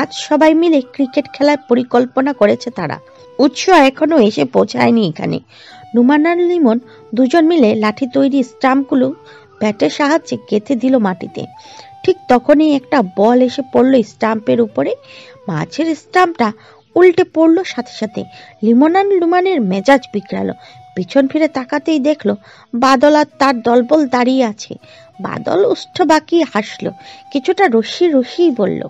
আজ সবাই মিলে ক্রিকেট খেলার পরিকল্পনা করেছে তারা। উৎস এখনো এসে পৌঁছায়নি এখানে। নুমান আর লিমন দুজন মিলে লাঠি তৈরি স্টাম্পগুলো ব্যাটের সাহায্যে গেঁথে দিল মাটিতে। ঠিক তখনই একটা বল এসে পড়লো স্টাম্পের উপরে। মাঝের স্টাম্পটা উল্টে পড়লো সাথে সাথে। লিমন আর নুমানের মেজাজ বিগড়ালো। পিছন ফিরে তাকাতেই দেখলো বাদল আর তার দলবল দাঁড়িয়ে আছে। বাদল উষ্ঠ বাঁকিয়ে হাসলো, কিছুটা রসি রসি বলল,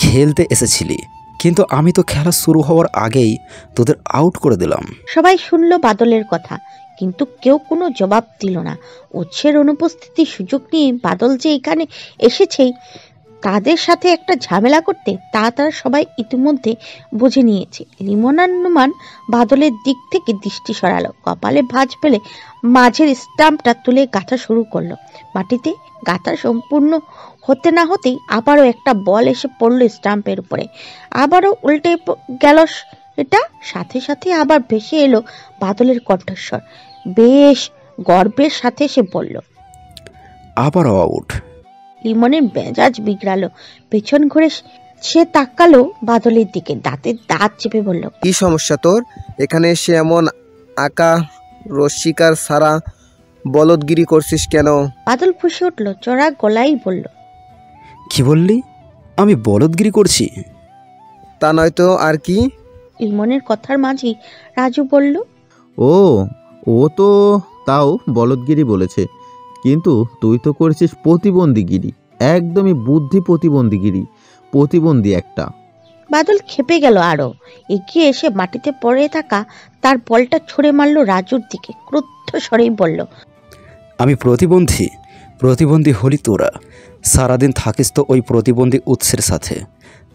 খেলতে এসেছিলি, কিন্তু আমি তো খেলা শুরু হওয়ার আগেই তোদের আউট করে দিলাম। সবাই শুনলো বাদলের কথা, কিন্তু কেউ কোনো জবাব দিল না। উৎসের অনুপস্থিতির সুযোগ নিয়ে বাদল যে এখানে এসেছেই তাদের সাথে একটা ঝামেলা করতে, তা তারা সবাই ইতিমধ্যে বুঝে নিয়েছে। লিমন আর নুমান বাদলের দিক থেকে দৃষ্টি সরালো। কপালে ভাঁজ ফেলে মাঝের স্টাম্পটা তুলে গাঁথা শুরু করলো। মাটিতে গাঁথা সম্পূর্ণ হতে না হতেই আবারও একটা বল এসে পড়লো স্টাম্পের উপরে। আবারও উল্টে গেল এটা। সাথে সাথে আবার ভেসে এলো বাদলের কণ্ঠস্বর। বেশ গর্বের সাথে সে বলল, আবারও আউট। লিমনের মেজাজ বিগড়ালো। পেছন ঘুরে সে তাকালো বাদলের দিকে, দাঁতের দাঁত চেপে বলল, কি সমস্যা তোর? এখানে এসে এমন আঁকা রসিকার সারা বলদগিরি করছিস কেন? বাদল ফুঁসে উঠল, চড়া গলায় বলল, কি বললি? আমি বলদগিরি করছি? তা নয়তো আর কি? লিমনের কথার মাঝেই রাজু বলল, ও তো তাও বলদগিরি বলেছে, কিন্তু তুই তো করেছিস প্রতিবন্ধীগিরি, একদমই বুদ্ধি প্রতিবন্ধীগিরি, প্রতিবন্ধী একটা। বাদল খেপে গেল। আরো এগিয়ে এসে মাটিতে পড়ে থাকা তার বলটা ছুঁড়ে মারল রাজুর দিকে। ক্রুদ্ধ স্বরেই বলল, আমি প্রতিবন্ধী? প্রতিবন্ধী হলি তোরা। সারাদিন থাকিস তো ওই প্রতিবন্ধী উৎসের সাথে,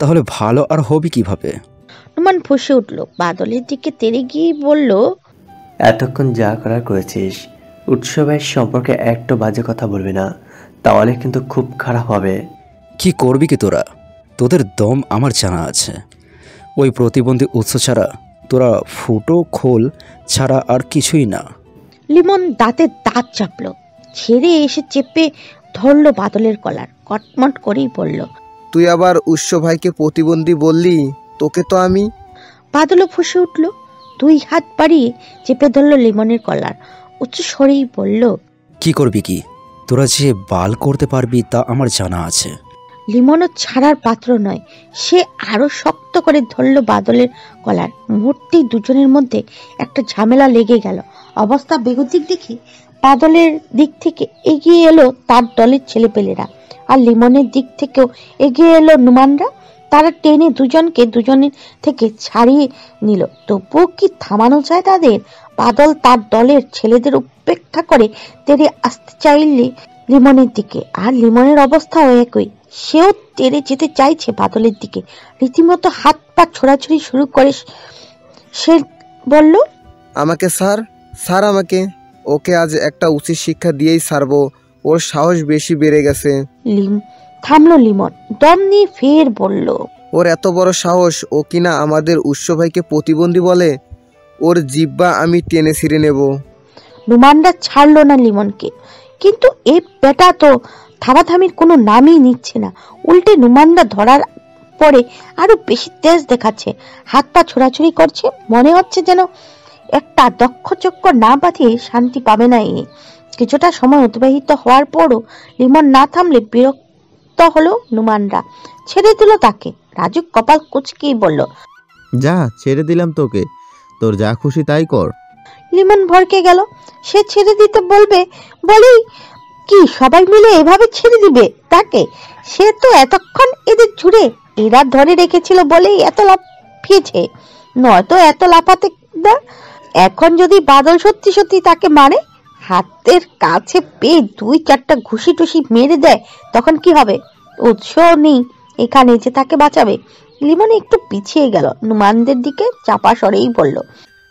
তাহলে ভালো আর হবি কিভাবে? নুমান ফুঁসে উঠল, বাদলের দিকে তেড়ে গিয়ে বলল, এতক্ষণ যা করার করেছিস, উৎসবের সম্পর্কে একটা বাজে কথা বলবি না, তাহলে কিন্তু খুব খারাপ হবে। কি করবি কি তোরা? তোদের দম আমার জানা আছে। ওই প্রতিবন্ধী উৎস ছাড়া তোরা ফুটো খোল ছাড়া আর কিছুই না। লিমন দাঁতে দাঁত চাপলো, ছেড়ে এসে চেপে ধরলো বাদলের কলার। কটমট করেই বলল, তুই আবার উৎস ভাইকে প্রতিবন্ধী বললি? তোকে তো আমি। বাদলও ফুঁসে উঠল, দুই হাত বাড়িয়ে চেপে ধরলো লিমনের কলার। উচ্চ স্বরেই বলল, কি করবি কি? তোরা যে বাল করতে পারবি তা আমার জানা আছে। লিমনও ছাড়ার পাত্র নয়। সে আরো শক্ত করে ধরল বাদলের কলার। মুহূর্তেই দুজনের মধ্যে একটা ঝামেলা লেগে গেল। অবস্থা বেগতিক দেখে বাদলের দিক থেকে এগিয়ে এলো তার দলের ছেলেপেলেরা, আর লিমনের দিক থেকেও এগিয়ে এলো নুমানরা। তারা টেনে দুজনের থেকে ছাড়িয়ে নিল। তবুও কি থামানো যায় তাদের? বাদল তার দলের ছেলেদের উপেক্ষা করে তেড়ে আসতে চাইলে লিমনের দিকে, আর লিমনের অবস্থাও একই। সেও তেড়ে যেতে চাইছে বাদলের দিকে। রীতিমতো হাত পা ছোড়াছুড়ি শুরু করে সে বলল, আমাকে স্যার আমাকে। ওকে আজ একটা উচিত শিক্ষা দিয়েই ছাড়বো, ওর সাহস বেশি বেড়ে গেছে। থামলো লিমন, দম নিয়ে ফের বলল, ওর এত বড় সাহস, ও কিনা আমাদের উৎস ভাইকে প্রতিবন্ধী বলে। ওর জিব্বা আমি টেনে ছিঁড়ে নেব। নুমানরা ছাড়লো না লিমনকে, কিন্তু এই বেটা তো থামাথামির কোনো নামই নিচ্ছে না। উল্টে নুমানরা ধরার পরে আরো বেশি তেজ দেখাচ্ছে, হাত পা ছোড়াছুড়ি করছে। মনে হচ্ছে যেন একটা দক্ষ চক্কর না বাঁধিয়ে শান্তি পাবে না এ। কিছুটা সময় অতিবাহিত হওয়ার পরও লিমন না থামলে বিরক্ত হলো নুমানরা, ছেড়ে দিল তাকে। রাজু কপাল কুঁচকেই বলল, যা, ছেড়ে দিলাম তোকে, তোর যা খুশি তাই কর। লিমন ভরকে গেল। সে ছেড়ে দিতে বলবে বলেই কি সবাই মিলে এভাবে ছেড়ে দিবে তাকে? সে তো এতক্ষণ এদের জুড়ে এরা ধরে রেখেছিল বলেই এত লাফিয়েছে, নয়তো এত লাফাতে না। এখন যদি বাদল সত্যি সত্যি তাকে মারে, হাতের কাছে পেয়ে 2-4টা ঘুষি টুসি মেরে দেয়, তখন কি হবে? উৎস নেই এখানে যে তাকে বাঁচাবে। লিমন একটু পিছিয়ে গেল, নুমানদের দিকে চাপা স্বরেই বলল,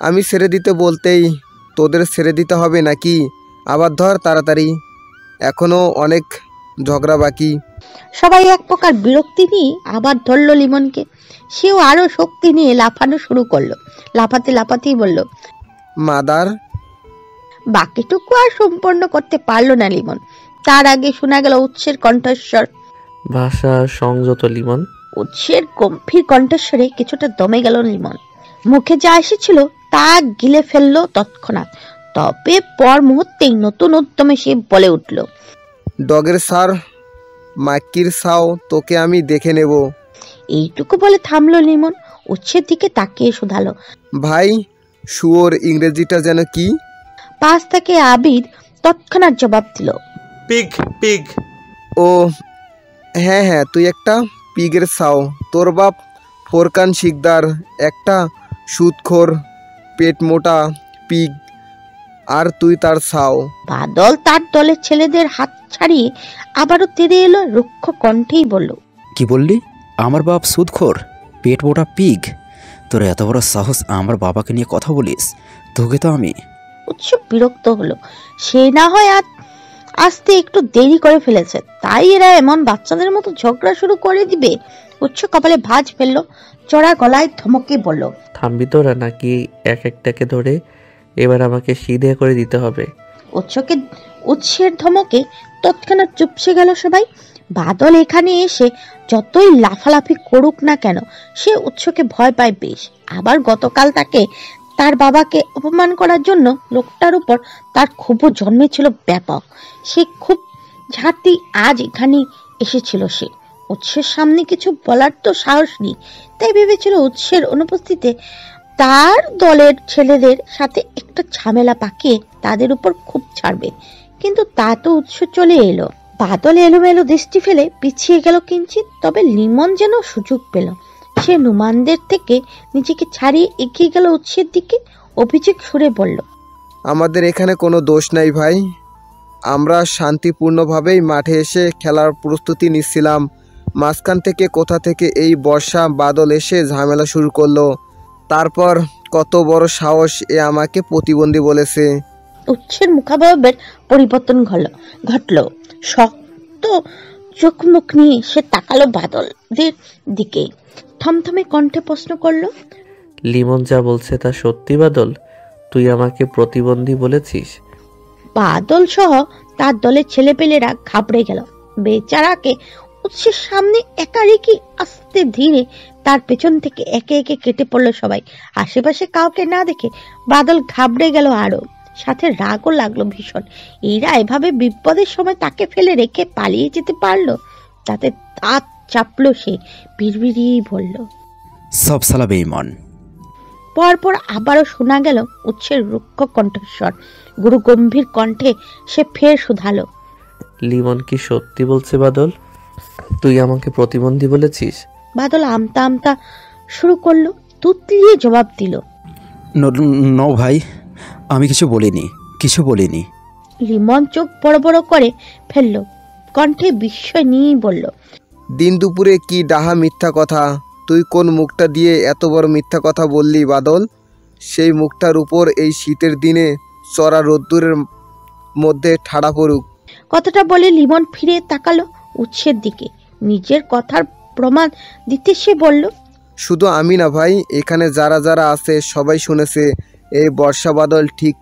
আমি ছেড়ে দিতে বলতেই তোদের ছেড়ে দিতে হবে নাকি? আবার ধর তাড়াতাড়ি, এখনো অনেক ঝগড়া বাকি। সবাই এক প্রকার বিরক্তি নিয়ে আবার ধরল লিমনকে। সেও আরো শক্তি নিয়ে লাফানো শুরু করলো। লাফাতেই বলল, মাদার। বাকিটুকু আর সম্পন্ন করতে পারলো না লিমন। তার আগে শোনা গেল উৎসের কণ্ঠস্বর, ভাষা সংযত লিমন, উৎসের গম্ভীর কণ্ঠস্বরে কিছুটা দমে গেল লিমন। মুখে যা এসেছিল তা গিলে ফেললো তৎক্ষণাৎ, তবে পর মুহূর্তেই নতুন উদ্যমে সে বলে উঠল, ডগের সার মাকির সাও, তোকে আমি দেখে নেব। এইটুকু বলে থামলো লিমন, উৎসের দিকে তাকিয়ে শুধালো। ভাই, শুয়োর ইংরেজিটা যেন কি? পাশ থেকে আবিদ তৎক্ষণাৎ জবাব দিল, পিগ পিগ। ও হ্যাঁ হ্যাঁ, তুই একটা পিগের সাও। তোর বাপ ফোরকান শিকদার, একটা সুদখোর পেট মোটা পিগ, আর তুই তার সাও। বাদল তার দলের ছেলেদের হাত ছাড়িয়ে আবারও তেড়ে এলো, রুক্ষ কণ্ঠেই বলল, কি বললি? আমার বাপ সুদখোর, পেট মোটা পিগ? তোর এত বড় সাহস আমার বাবাকে নিয়ে কথা বলিস? তোকে তো আমি। উৎস বিরক্ত হলো। সে না হয় আসতে একটু দেরি করে ফেলেছে, তাই এরা এমন বাচ্চাদের মতো ঝগড়া শুরু করে দিবে। উৎস কপালে ভাঁজ ফেললো, চড়া গলায় ধমকে বলল, থামবি তোরা নাকি এক একটাকে ধরে এবার আমাকে সিধে করে দিতে হবে? উৎসের ধমকে তৎক্ষণাৎ চুপসে গেল সবাই। বাদল এখানে এসে যতই লাফালাফি করুক না কেন, সে উৎসকে ভয় পায় বেশ। আবার গতকাল তার বাবাকে অপমান করার জন্য লোকটার উপর তার ক্ষোভও জন্মেছিল ব্যাপক। সে খুব ঝাঁটি আজ এখানে এসেছিল। সে উৎসের সামনে কিছু বলার তো সাহস নেই, তাই ভেবেছিল উৎসের অনুপস্থিতিতে তার দলের ছেলেদের সাথে একটা ঝামেলা পাকিয়ে তাদের উপর খুব ছাড়বে। কিন্তু তা তো উৎস চলে এলো। বাদল এলোমেলো দৃষ্টি ফেলে পিছিয়ে গেল কিঞ্চিত, তবে লিমন যেন সুযোগ পেল। সে নুমানদের থেকে নিজেকে ছাড়িয়ে এগিয়ে গেল উৎসের দিকে, অভিযোগ সুরে বলল, আমাদের এখানে কোনো দোষ নাই ভাই, আমরা শান্তিপূর্ণভাবেই মাঠে এসে খেলার প্রস্তুতি নিচ্ছিলাম। মাঝখান থেকে কোথা থেকে এই বর্ষা বাদল এসে ঝামেলা শুরু করলো। তারপর কত বড় সাহস এ আমাকে প্রতিবন্ধী বলেছে। উৎসের মুখাবয়বের পরিবর্তন ঘটল। শক্ত চোখ মুখ নিয়ে সে তাকালো বাদলদের দিকে, থমথমে কণ্ঠে প্রশ্ন করলো, লিমন যা বলছে তা সত্যি বাদল? তুই আমাকে প্রতিবন্ধী বলেছিস? বাদল সহ তার দলের ছেলেপেলেরা ঘাবড়ে গেল। বেচারাকে উৎসের সামনে একা রেখে আস্তে ধীরে তার পেছন থেকে একে একে কেটে পড়লো সবাই। আশেপাশে কাউকে না দেখে বাদল ঘাবড়ে গেল আরো, সাথে রাগও লাগলো ভীষণ। এরা এভাবে বিপদের সময় তাকে ফেলে রেখে পালিয়ে যেতে পারলো, তাতে দাঁত চাপলো সে, বিড়বিড়িয়ে বলল, সব সালা বেঈমান। পরপর আবারও শোনা গেল উৎসের রুক্ষ কণ্ঠস্বর। গুরু গম্ভীর কণ্ঠে সে ফের শুধালো, লিমন কি সত্যি বলছে বাদল? তুই আমাকে প্রতিবন্ধী বলেছিস? বাদল আমতা আমতা শুরু করলো, তুতলিয়ে জবাব দিল, নো ভাই, আমি কিছু বলিনি। লিমন চোখ বড় বড় করে ফেললো, কণ্ঠে বিস্ময় নিয়েই বলল, দিন দুপুরে কি ডাহা মিথ্যা কথা! তুই কোন মুখটা দিয়ে এত বড় মিথ্যা কথা বললি বাদল? সেই মুখটার উপর এই শীতের দিনে চড়া রোদ্দুরের মধ্যে ঠাড়া পড়ুক। কথাটা বলে লিমন ফিরে তাকালো উৎসের দিকে, নিজের কথার প্রমাণ দিতে সে বলল, শুধু আমি না ভাই, এখানে যারা যারা আছে সবাই শুনেছে এই বর্ষা বাদল ঠিক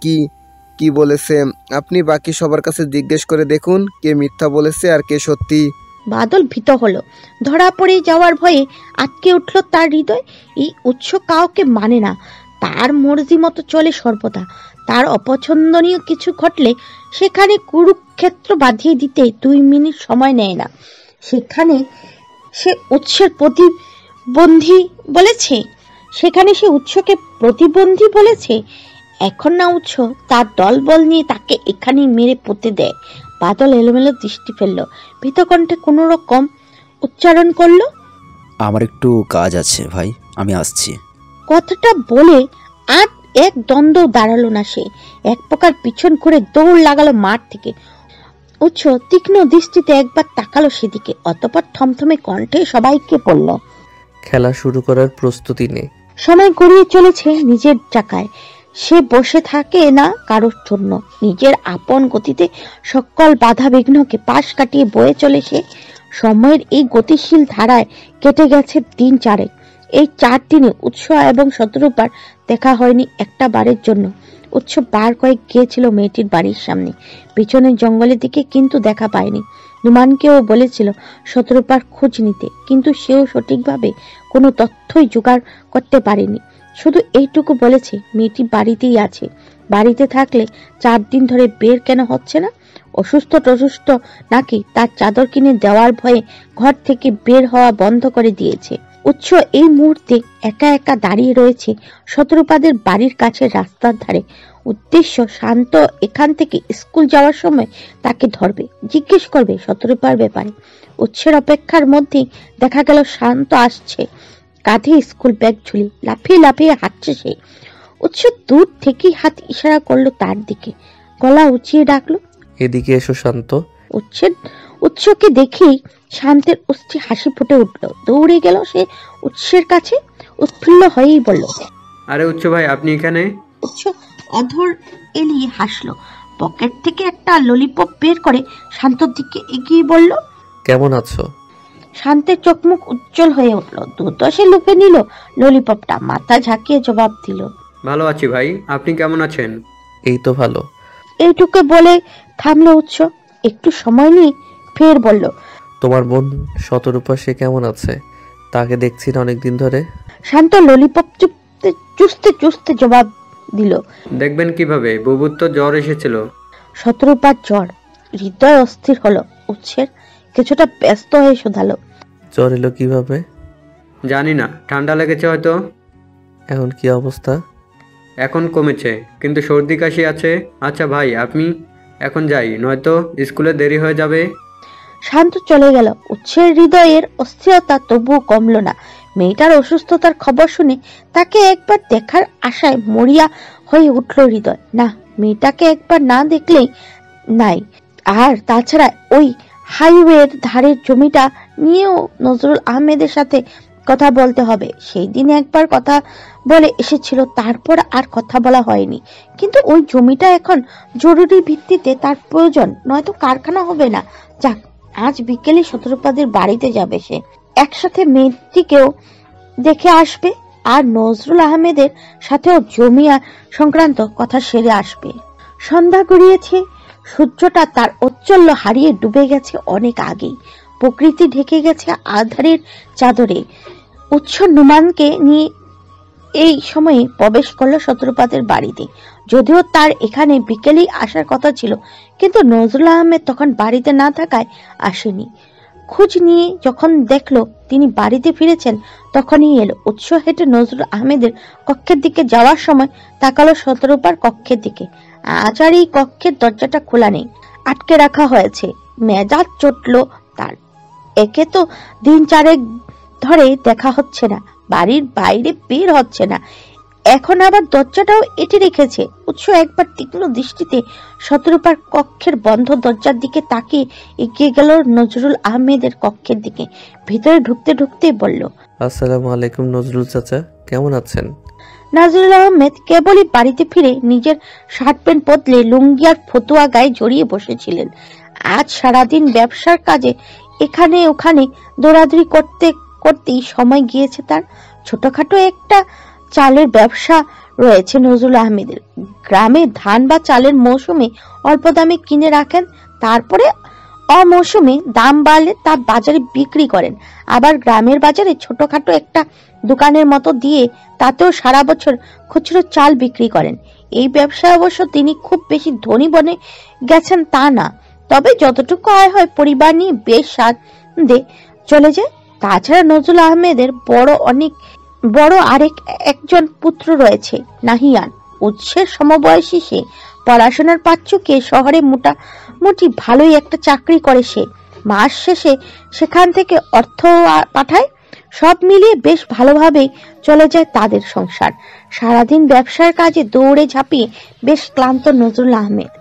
কি বলেছে। আপনি বাকি সবার কাছে জিজ্ঞেস করে দেখুন কে মিথ্যা বলেছে আর কে সত্যি। বাদল ভীত হলো, ধরা পড়ে যাওয়ার ভয়ে আটকে উঠল তার হৃদয়। এই উৎস কাউকে মানে না, তার মর্জি মতো চলে সর্বদা। তার অপছন্দনীয় কিছু ঘটলে সেখানে কুরুক্ষেত্র বাঁধিয়ে দিতে 2 মিনিট সময় নেয় না। সেখানে সে উৎসের প্রতিবন্ধী বলেছে। এখন না উৎস তার দলবল নিয়ে তাকে এখানে মেরে পুঁতে দেয়। বাদল এলোমেলো দৃষ্টি ফেললো, ভীতকণ্ঠে কোন রকম উচ্চারণ করলো, আমার একটু কাজ আছে ভাই, আমি আসছি। কথাটা বলে আর এক দ্বন্দ্ব দাঁড়ালো না সে, এক প্রকার পিছন করে দৌড় লাগালো মাঠ থেকে। উৎস তীক্ষ্ণ দৃষ্টিতে একবার তাকালো সেদিকে, অতঃপর থমথমে কণ্ঠে সবাইকে বলল, খেলা শুরু করার প্রস্তুতি নে। সময় গড়িয়ে চলেছে নিজের চাকায়। সে বসে থাকে না কারোর জন্য, নিজের আপন গতিতে সকল বাধা বিঘ্নকে পাশ কাটিয়ে বয়ে চলেছে। সময়ের এই গতিশীল ধারায় কেটে গেছে দিন 4। এই 4 দিনে উৎস এবং শতরূপার দেখা হয়নি একটা বারের জন্য। উৎস বার কয়েক গিয়েছিল মেয়েটির বাড়ির সামনে, পিছনের জঙ্গলের দিকে, কিন্তু দেখা পায়নি। নুমানকেও বলেছিল শতরূপার খোঁজ নিতে, কিন্তু সেও সঠিকভাবে কোনো তথ্যই জোগাড় করতে পারেনি। শুধু এইটুকু বলেছে মেয়েটি বাড়িতেই আছে। বাড়িতে থাকলে 4 দিন ধরে বের কেন হচ্ছে না? অসুস্থ টসুস্থ নাকি তার চাদর কিনে দেওয়ার ভয়ে ঘর থেকে বের হওয়া বন্ধ করে দিয়েছে। উৎস এই মুহূর্তে একা একা দাঁড়িয়ে রয়েছে শতরূপাদের বাড়ির কাছে রাস্তার ধারে। উদ্দেশ্য শান্ত এখান থেকে স্কুল যাওয়ার সময় তাকে ধরবে, জিজ্ঞেস করবে শতরূপার ব্যাপারে। উৎসের অপেক্ষার মধ্যেই দেখা গেল শান্ত আসছে, কাঁধে স্কুল ব্যাগ ঝুলি, লাফিয়ে লাফিয়ে হাঁটছে সে। উৎস দূর থেকেই হাত ইশারা করলো তার দিকে, গলা উঁচিয়ে ডাকলো, এদিকে এসো শান্ত। উৎসকে দেখেই শান্তের অস্থি হাসি ফুটে উঠলো। দৌড়ে গেল সে উৎসের কাছে, উৎফুল্ল হয়েই বলল, আরে উৎস ভাই, আপনি এখানে? উৎস অধর এলিয়ে হাসলো, পকেট থেকে একটা ললিপপ বের করে শান্তর দিকে এগিয়ে বলল, কেমন আছো? শান্তের চোখ মুখ উজ্জ্বল হয়ে উঠলো। দ্রুত সে লুপে নিল ললিপপটা, মাথা ঝাঁকিয়ে জবাব দিল, ভালো আছি ভাই, আপনি কেমন আছেন? এই তো ভালো। এইটুকু বলে থামলো উৎস। একটু সময় নিয়ে ফের বলল, তোমার বোন শতরূপা সে কেমন আছে? তাকে দেখছি না অনেকদিন ধরে। শান্ত ললিপপ চুষতে চুষতে জবাব দিল, দেখবেন কিভাবে, বুবুর তো জ্বর এসেছিল। শতরূপার জ্বর? হৃদয় অস্থির হলো উৎসের, কিছুটা ব্যস্ত হয়ে শোধালো, জ্বর এলো কিভাবে? জানি না, ঠান্ডা লেগেছে হয়তো। এখন কি অবস্থা? এখন কমেছে, কিন্তু সর্দি কাশি আছে। আচ্ছা ভাই, আপনি এখন যাই, নয়তো স্কুলে দেরি হয়ে যাবে। শান্ত চলে গেল। উৎসের হৃদয়ের অস্থিরতা তবুও কমল না। মেয়েটার অসুস্থতার খবর শুনে তাকে একবার দেখার আশায় মরিয়া হয়ে উঠল হৃদয়। না, মেয়েটাকে একবার না দেখলেই নাই। আর তাছাড়া ওই হাইওয়ের ধারের জমিটা নিয়েও নজরুল আহমেদের সাথে কথা বলতে হবে। সেই দিন একবার কথা বলে এসেছিল, তারপর আর কথা বলা হয়নি। কিন্তু ওই জমিটা এখন জরুরি ভিত্তিতে তার প্রয়োজন, নয়তো কারখানা হবে না। যাক, আজ বিকেলে শতরূপাদের বাড়িতে যাবে সে, একসাথে মেয়েটিকেও দেখে আসবে, আর নজরুল আহমেদের সাথেও জমিয়া সংক্রান্ত কথা সেরে আসবে। সন্ধ্যা গড়িয়েছে, সূর্যটা তার ঔজ্জ্বল্য হারিয়ে ডুবে গেছে অনেক আগেই। প্রকৃতি ঢেকে গেছে আধারের চাদরে। উৎস নুমানকে নিয়ে এই সময়ে প্রবেশ করলো শতরূপাদের বাড়িতে। যদিও তার এখানে বিকেলেই আসার কথা ছিল, কিন্তু নজরুল আহমেদ তখন বাড়িতে না থাকায় আসেনি। খোঁজ নিয়ে যখন দেখলো তিনি বাড়িতে ফিরেছেন, তখনই এলো। উৎস হেঁটে নজরুল আহমেদের কক্ষের দিকে যাওয়ার সময় তাকালো শতরূপার কক্ষের দিকে। আজ আর এই কক্ষের দরজাটা খোলা নেই, আটকে রাখা হয়েছে। মেজাজ চটলো তার। একে তো দিন 4 ধরে দেখা হচ্ছে না, বাড়ির বাইরে বের হচ্ছে না, এখন আবার দরজাটাও এঁটে রেখেছে। উৎস একবার তীক্ষ্ণ দৃষ্টিতে শতরূপার কক্ষের বন্ধ দরজার দিকে তাকিয়ে এগিয়ে গেল নজরুল আহমেদের কক্ষের দিকে। ভিতরে ঢুকতে ঢুকতে বলল, আসসালামু আলাইকুম নজরুল চাচা, কেমন আছেন? নজরুল আহমেদ কেবলই বাড়িতে ফিরে নিজের শার্ট প্যান্ট বদলে লুঙ্গি আর ফতুয়া গায়ে জড়িয়ে বসেছিলেন। আজ সারাদিন ব্যবসার কাজে এখানে ওখানে দৌড়াদৌড়ি করতে করতেই সময় গিয়েছে তার। ছোটখাটো একটা চালের ব্যবসা রয়েছে নজরুল আহমেদের। গ্রামে ধান বা চালের মৌসুমে অল্প দামে কিনে রাখেন, তারপরে অমৌসুমে দাম বাড়লে তা বাজারে বিক্রি করেন। আবার গ্রামের বাজারে ছোটখাটো একটা দোকানের মতো দিয়ে তাতেও সারা বছর খুচরো চাল বিক্রি করেন। এই ব্যবসায় অবশ্য তিনি খুব বেশি ধনী বনে গেছেন তা না, তবে যতটুকু আয় হয় পরিবার নিয়ে বেশ সাধ্যে চলে যায়। তাছাড়া নজরুল আহমেদের বড় একজন পুত্র রয়েছে, নাহিয়ান। উৎসের সমবয়সী সে, পড়াশোনার পাচ্চুকে শহরে মোটামুটি ভালোই একটা চাকরি করে সে। মাস শেষে সেখান থেকে অর্থ পাঠায়। সব মিলিয়ে বেশ ভালোভাবেই চলে যায় তাদের সংসার। সারাদিন ব্যবসার কাজে দৌড়ে ঝাঁপিয়ে বেশ ক্লান্ত নজরুল আহমেদ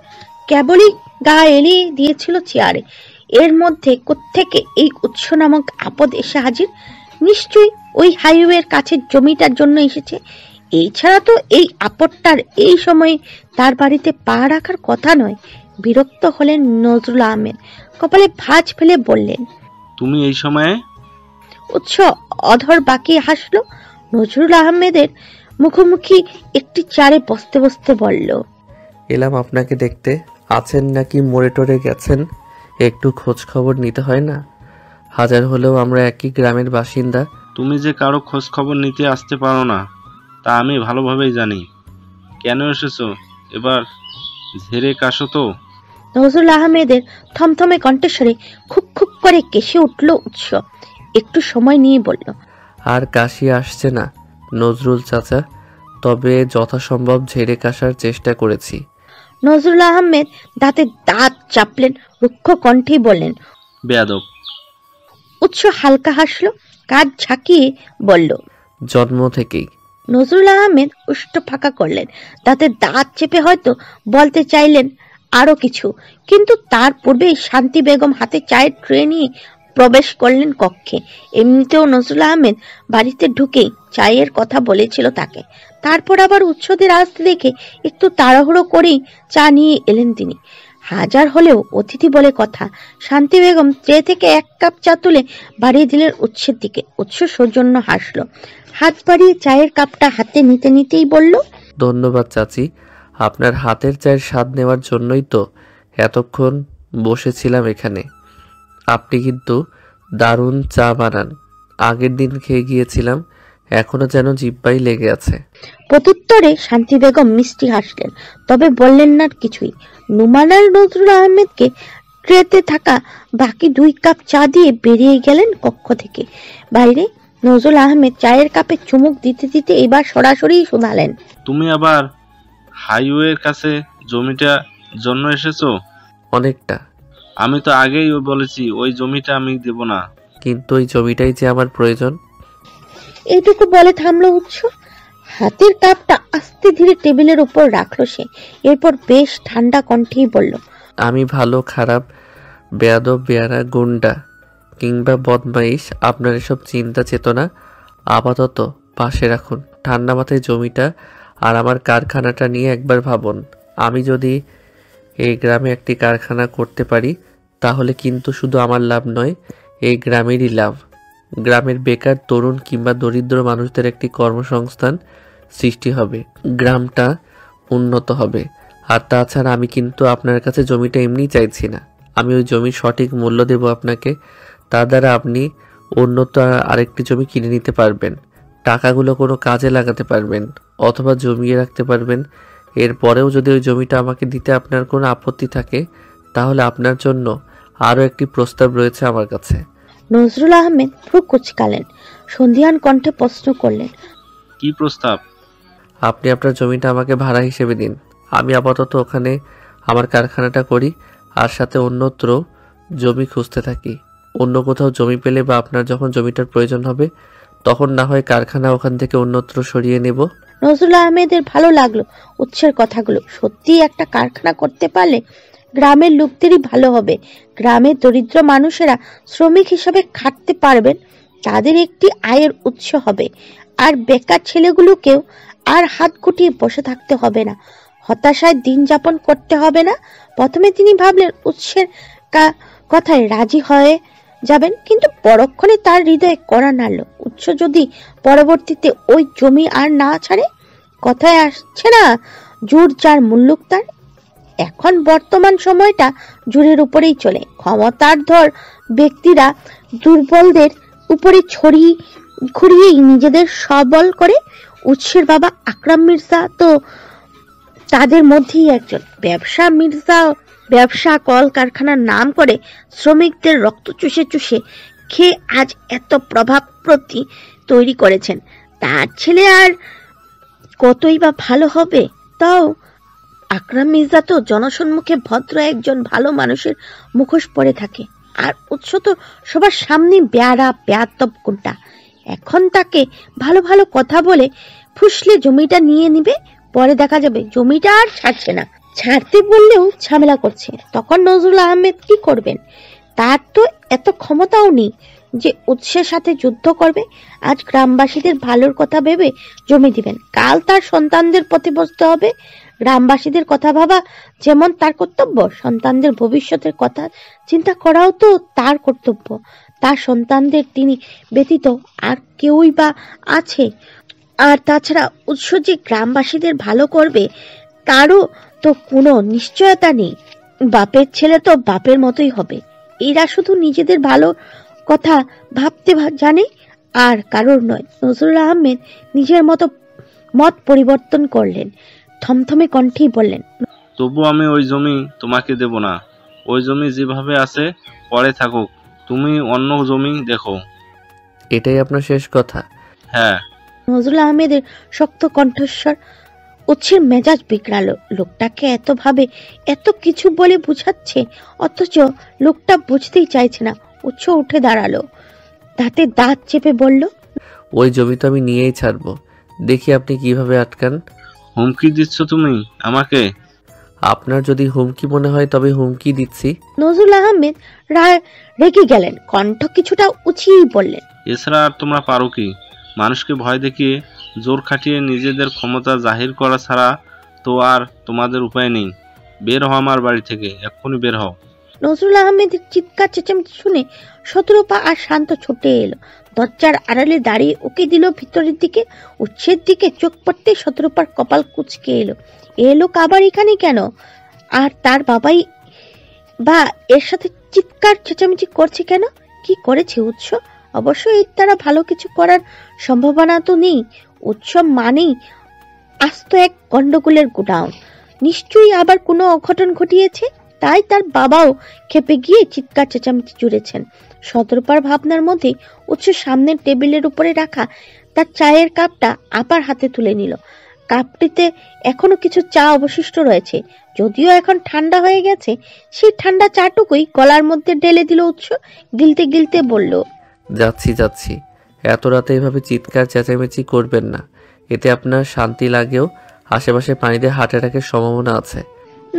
কেবলই গা এলিয়ে দিয়েছিল চেয়ারে। এর মধ্যে কোত্থেকে এই উৎস নামক আপদ এসে হাজির। নিশ্চয়ই ওই হাইওয়ের কাছে জমিটার জন্য এসেছে। এছাড়া তো এই আপদটার এই সময়ে তার বাড়িতে পা রাখার কথা নয়। বিরক্ত হলেন নজরুল আহমেদ, কপালে ভাঁজ ফেলে বললেন, তুমি এই সময়ে? উৎস অধর বাঁকিয়ে হাসলো। নজরুল আহমেদের মুখোমুখি একটি চারে বসতে বসতে বলল, এলাম আপনাকে দেখতে। আছেন নাকি মরে টরে গেছেন? একটু খোঁজ খবর নিতে হয় না? হাজার হলেও আমরা একই গ্রামের বাসিন্দা। তুমি যে কারো খোঁজ খবর নিতে আসতে পারো না তা আমি ভালোভাবেই জানি। কেন এসেছো? এবার ঝেড়ে কাশো তো। নজরুল আহমেদের থমথমে কণ্ঠস্বরে খুক খুক করে কেশে উঠল উৎস। একটু সময় নিয়ে বলল, আর কাশি আসছে না নজরুল চাচা, তবে যথাসম্ভব ঝেড়ে কাশার চেষ্টা করেছি। নজরুল আহমেদ দাঁতে দাঁত চাপলেন, রুক্ষ কণ্ঠেই বললেন। বেয়াদব। উৎস হালকা হাসলো, কাঁধ ঝাঁকিয়ে বলল, জন্ম থেকেই। নজরুল আহমেদ উষ্ট ফাঁকা করলেন, দাঁতে দাঁত চেপে হয়তো বলতে চাইলেন আরো কিছু, কিন্তু তার পূর্বে শান্তি বেগম হাতে চায়ের ট্রে নিয়ে প্রবেশ করলেন কক্ষে। এমনিতেও নজরুল আহমেদ বাড়িতে ঢুকেই চায়ের কথা বলেছিল তাকে। তারপর আবার উৎসদের আসতে দেখে একটু তাড়াহুড়ো করেই চা নিয়ে এলেন তিনি। হাজার হলেও অতিথি বলে কথা। শান্তি বেগম ট্রে থেকে এক কাপ চা তুলে বাড়িয়ে দিলেন উৎসের দিকে। উৎস সৌজন্য হাসলো, হাত বাড়িয়ে চায়ের কাপটা হাতে নিতে নিতেই বলল, ধন্যবাদ চাচি, আপনার হাতের চায়ের স্বাদ নেওয়ার জন্যই তো এতক্ষণ বসেছিলাম এখানে। আপনি কিন্তু দারুণ চা বানান। আগের দিন খেয়ে গিয়েছিলাম, এখনো যেন জিহ্বায় লেগে আছে। প্রত্যুত্তরে শান্তি বেগম মিষ্টি হাসলেন, তবে বললেন না কিছুই। নুমান আর নজরুল আহমেদকে ট্রেতে থাকা বাকি 2 কাপ চা দিয়ে বেরিয়ে গেলেন কক্ষ থেকে। বাইরে নজরুল আহমেদ চায়ের কাপে চুমুক দিতে দিতে এবার সরাসরি শোনালেন, তুমি আবার হাইওয়ের কাছে জমিটা জন্য এসেছো? অনেকটা। আমি তো আগেই বলেছি ওই জমিটা আমি দেব না। কিন্তু ওই জমিটাই যে আমার প্রয়োজন। এইটুকু বলে থামলো উৎস। হাতের কাপটা আস্তে ধীরে টেবিলের উপর রাখলো সে। এরপর বেশ ঠান্ডা কণ্ঠেই বলল, আমি ভালো খারাপ, বেয়াদব বেয়ারা, গুন্ডা কিংবা বদমাইশ, আপনার এসব চিন্তা চেতনা আপাতত পাশে রাখুন। ঠান্ডা মাথায় জমিটা আর আমার কারখানাটা নিয়ে একবার ভাবুন। আমি যদি এই গ্রামে একটি কারখানা করতে পারি তাহলে কিন্তু শুধু আমার লাভ নয়, এই গ্রামেরই লাভ। গ্রামের বেকার তরুণ কিংবা দরিদ্র মানুষদের একটি কর্মসংস্থান সৃষ্টি হবে, গ্রামটা উন্নত হবে। আর তাছাড়া আমি কিন্তু আপনার কাছে জমিটা এমনি চাইছি না, আমি ওই জমির সঠিক মূল্য দেব আপনাকে। তা দ্বারা আপনি উন্নত আরেকটি জমি কিনে নিতে পারবেন, টাকাগুলো কোনো কাজে লাগাতে পারবেন অথবা জমিয়ে রাখতে পারবেন। এরপরেও যদি ওই জমিটা আমাকে দিতে আপনার কোনো আপত্তি থাকে তাহলে আপনার জন্য আরও একটি প্রস্তাব রয়েছে আমার কাছে। নজরুল আহমেদ ভ্রু কুচকালেন, সন্ধিয়ান কণ্ঠে প্রশ্ন করলেন, কি প্রস্তাব? আপনি আপনার জমিটা আমাকে ভাড়া হিসেবে দিন। আমি আপাতত ওখানে আমার কারখানাটা করি আর সাথে অন্যত্র জমি খুঁজতে থাকি। অন্য কোথাও জমি পেলে বা আপনার যখন জমিটার প্রয়োজন হবে তখন না হয় কারখানা ওখান থেকে অন্যত্র সরিয়ে নেব। নজরুল আহমেদের ভালো লাগলো উৎসের কথাগুলো। সত্যি একটা কারখানা করতে পারলে গ্রামের লোকদেরই ভালো হবে। গ্রামের দরিদ্র মানুষেরা শ্রমিক হিসাবে খাটতে পারবেন, তাদের একটি আয়ের উৎস হবে। আর বেকার ছেলেগুলোকেও আর হাত গুটিয়ে বসে থাকতে হবে না, হতাশায় দিন যাপন করতে হবে না। প্রথমে তিনি ভাবলেন উৎসের কথায় রাজি হয়ে যাবেন, কিন্তু পরক্ষণে তার হৃদয়ে কড়া নাড়ল। উৎস যদি পরবর্তীতে ওই জমি আর না ছাড়ে? কথায় আসছে না, জোর যার মুল্লুক তার। এখন বর্তমান সময়টা জোরের উপরেই চলে। ক্ষমতার ধর ব্যক্তিরা দুর্বলদের উপরে ছড়িয়েই নিজেদের সবল করে। উৎসের বাবা আকরাম মির্জা তো তাদের মধ্যেই একজন। ব্যবসা কল কারখানার নাম করে শ্রমিকদের রক্ত চুষে চুষে খেয়ে আজ এত প্রভাব তৈরি করেছেন। তার ছেলে আর কতই বা ভালো হবে? তাও আকরাম মির্জা তো জনসম্মুখে ভদ্র একজন ভালো মানুষের মুখোশ পরে থাকে, আর উৎস তো সবার সামনে বেয়ারা বেয়াদব গুন্ডা। এখন তাকে ভালো ভালো কথা বলে ফুসলে জমিটা নিয়ে নিবে, পরে দেখা যাবে জমিটা আর ছাড়ছে না। ছাড়তে বললেও ঝামেলা করছে, তখন নজরুল আহমেদ কি করবেন? তার তো এত ক্ষমতাও নেই যে উৎসের সাথে যুদ্ধ করবে। আজ গ্রামবাসীদের ভালোর কথা ভেবে জমি দিবেন, কাল তার সন্তানদের পথে বসতে হবে। গ্রামবাসীদের কথা ভাবা যেমন তার কর্তব্য, সন্তানদের ভবিষ্যতের কথা চিন্তা করাও তো তার কর্তব্য। তার সন্তানদের তিনি ব্যতীত আর কেউই বা আছে? আর তাছাড়া উৎস যে গ্রামবাসীদের ভালো করবে তারও তো কোনো নিশ্চয়তা নেই। বাপের ছেলে তো বাপের মতোই হবে। এরা শুধু নিজেদের ভালো কথা ভাবতে জানে, আর কারোর নয়। নজরুল আহমেদ নিজের মত পরিবর্তন করলেন, থমথমে কণ্ঠেই বললেন, তবু আমি ওই জমি তোমাকে দেব না। ওই জমি যেভাবে আছে পরে থাকুক, তুমি অন্য জমি দেখো। এটাই আপনার শেষ কথা? হ্যাঁ। নজরুল আহমেদের শক্ত কণ্ঠস্বর উৎসের মেজাজ বিগড়ালো। লোকটাকে এত কিছু বলে বুঝাচ্ছে, অথচ লোকটা বুঝতেই চাইছে না। উৎস উঠে দাঁড়ালো, দাঁতে দাঁত চেপে বলল, ওই জমি তো আমি নিয়েই ছাড়বো, দেখি আপনি কিভাবে আটকান। হুমকি দিচ্ছ তুমি আমাকে? আপনার যদি হুমকি মনে হয় তবে হুমকি দিচ্ছি। নজরুল আহমেদ রেগে গেলেন, কণ্ঠ কিছুটা উঁচিয়েই বললেন, এছাড়া আর তোমরা পারো কি? মানুষকে ভয় দেখিয়ে জোর খাটিয়ে নিজেদের ক্ষমতা জাহির করা ছাড়া তো আর তোমাদের উপায় নেই। বের হও আমার বাড়ি থেকে, এক্ষুনি বের হও। নজরুল আহমেদের চিৎকার চেঁচামেচি শুনে শতরূপা আর শান্ত ছুটে এলো। দরজার আড়ালে দাঁড়িয়ে ওকে দিল ভিতরের দিকে। উৎসের দিকে চোখ পড়তে শতরূপার কপাল কুঁচকে এলো। এ লোক আবার এখানে কেন? আর তার বাবাই বা এর সাথে চিৎকার চেঁচামেচি করছে কেন? কি করেছে উৎস? অবশ্যই তারা ভালো কিছু করার সম্ভাবনা তো নেই। উৎসব মানেই আস্ত এক গন্ডগোলের গোডাউন। নিশ্চয়ই আবার কোনো অঘটন ঘটিয়েছে, তাই তার বাবাও খেপে গিয়ে চিৎকার চেঁচামেচি জুড়েছেন। শতরূপার ভাবনার মধ্যে উৎস সামনের টেবিলের উপরে রাখা তার চায়ের কাপটা আপার হাতে তুলে নিল। কাপটিতে এখনো কিছু চা অবশিষ্ট রয়েছে, যদিও এখন ঠান্ডা হয়ে গেছে। সেই ঠান্ডা চাটুকুই গলার মধ্যে ঢেলে দিল উৎস। গিলতে গিলতে বলল, যাচ্ছি। এত রাতে এভাবে চিৎকার চেঁচামেচি করবেন না, এতে আপনার শান্তি লাগেও আশেপাশে পানিতে হার্ট অ্যাটাকের সম্ভাবনা আছে।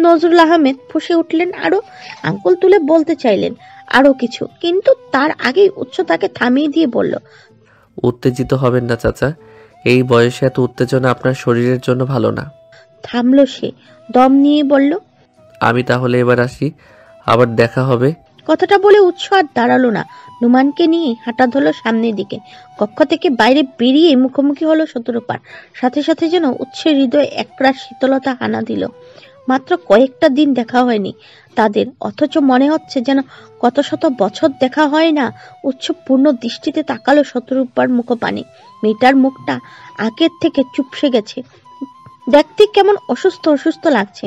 নজরুল আহমেদ ফুঁসে উঠলেন আরো, আঙ্গুল তুলে বলতে চাইলেন আরো কিছু, কিন্তু তার আগেই উৎস তাকে থামিয়ে দিয়ে বলল, উত্তেজিত হবেন না চাচা, এই বয়সে এত উত্তেজনা আপনার শরীরের জন্য ভালো না। থামলো সে, দম নিয়ে বলল, আমি তাহলে এবার আসি, আবার দেখা হবে। কথাটা বলে উৎস আর দাঁড়ালো না, নুমানকে নিয়ে হাঁটা ধরল সামনের দিকে। কক্ষ থেকে বাইরে বেরিয়ে মুখোমুখি হলো শতরূপার। সাথে সাথে যেন উৎসের হৃদয়ে একরাশ শীতলতা হানা দিল। মাত্র কয়েকটা দিন দেখা হয়নি তাদের, অথচ মনে হচ্ছে যেন কত শত বছর দেখা হয় না। উৎস পূর্ণ দৃষ্টিতে তাকালো শতরূপার মুখপানে। মেয়েটার মুখটা আগের থেকে চুপসে গেছে, দেখতে কেমন অসুস্থ লাগছে।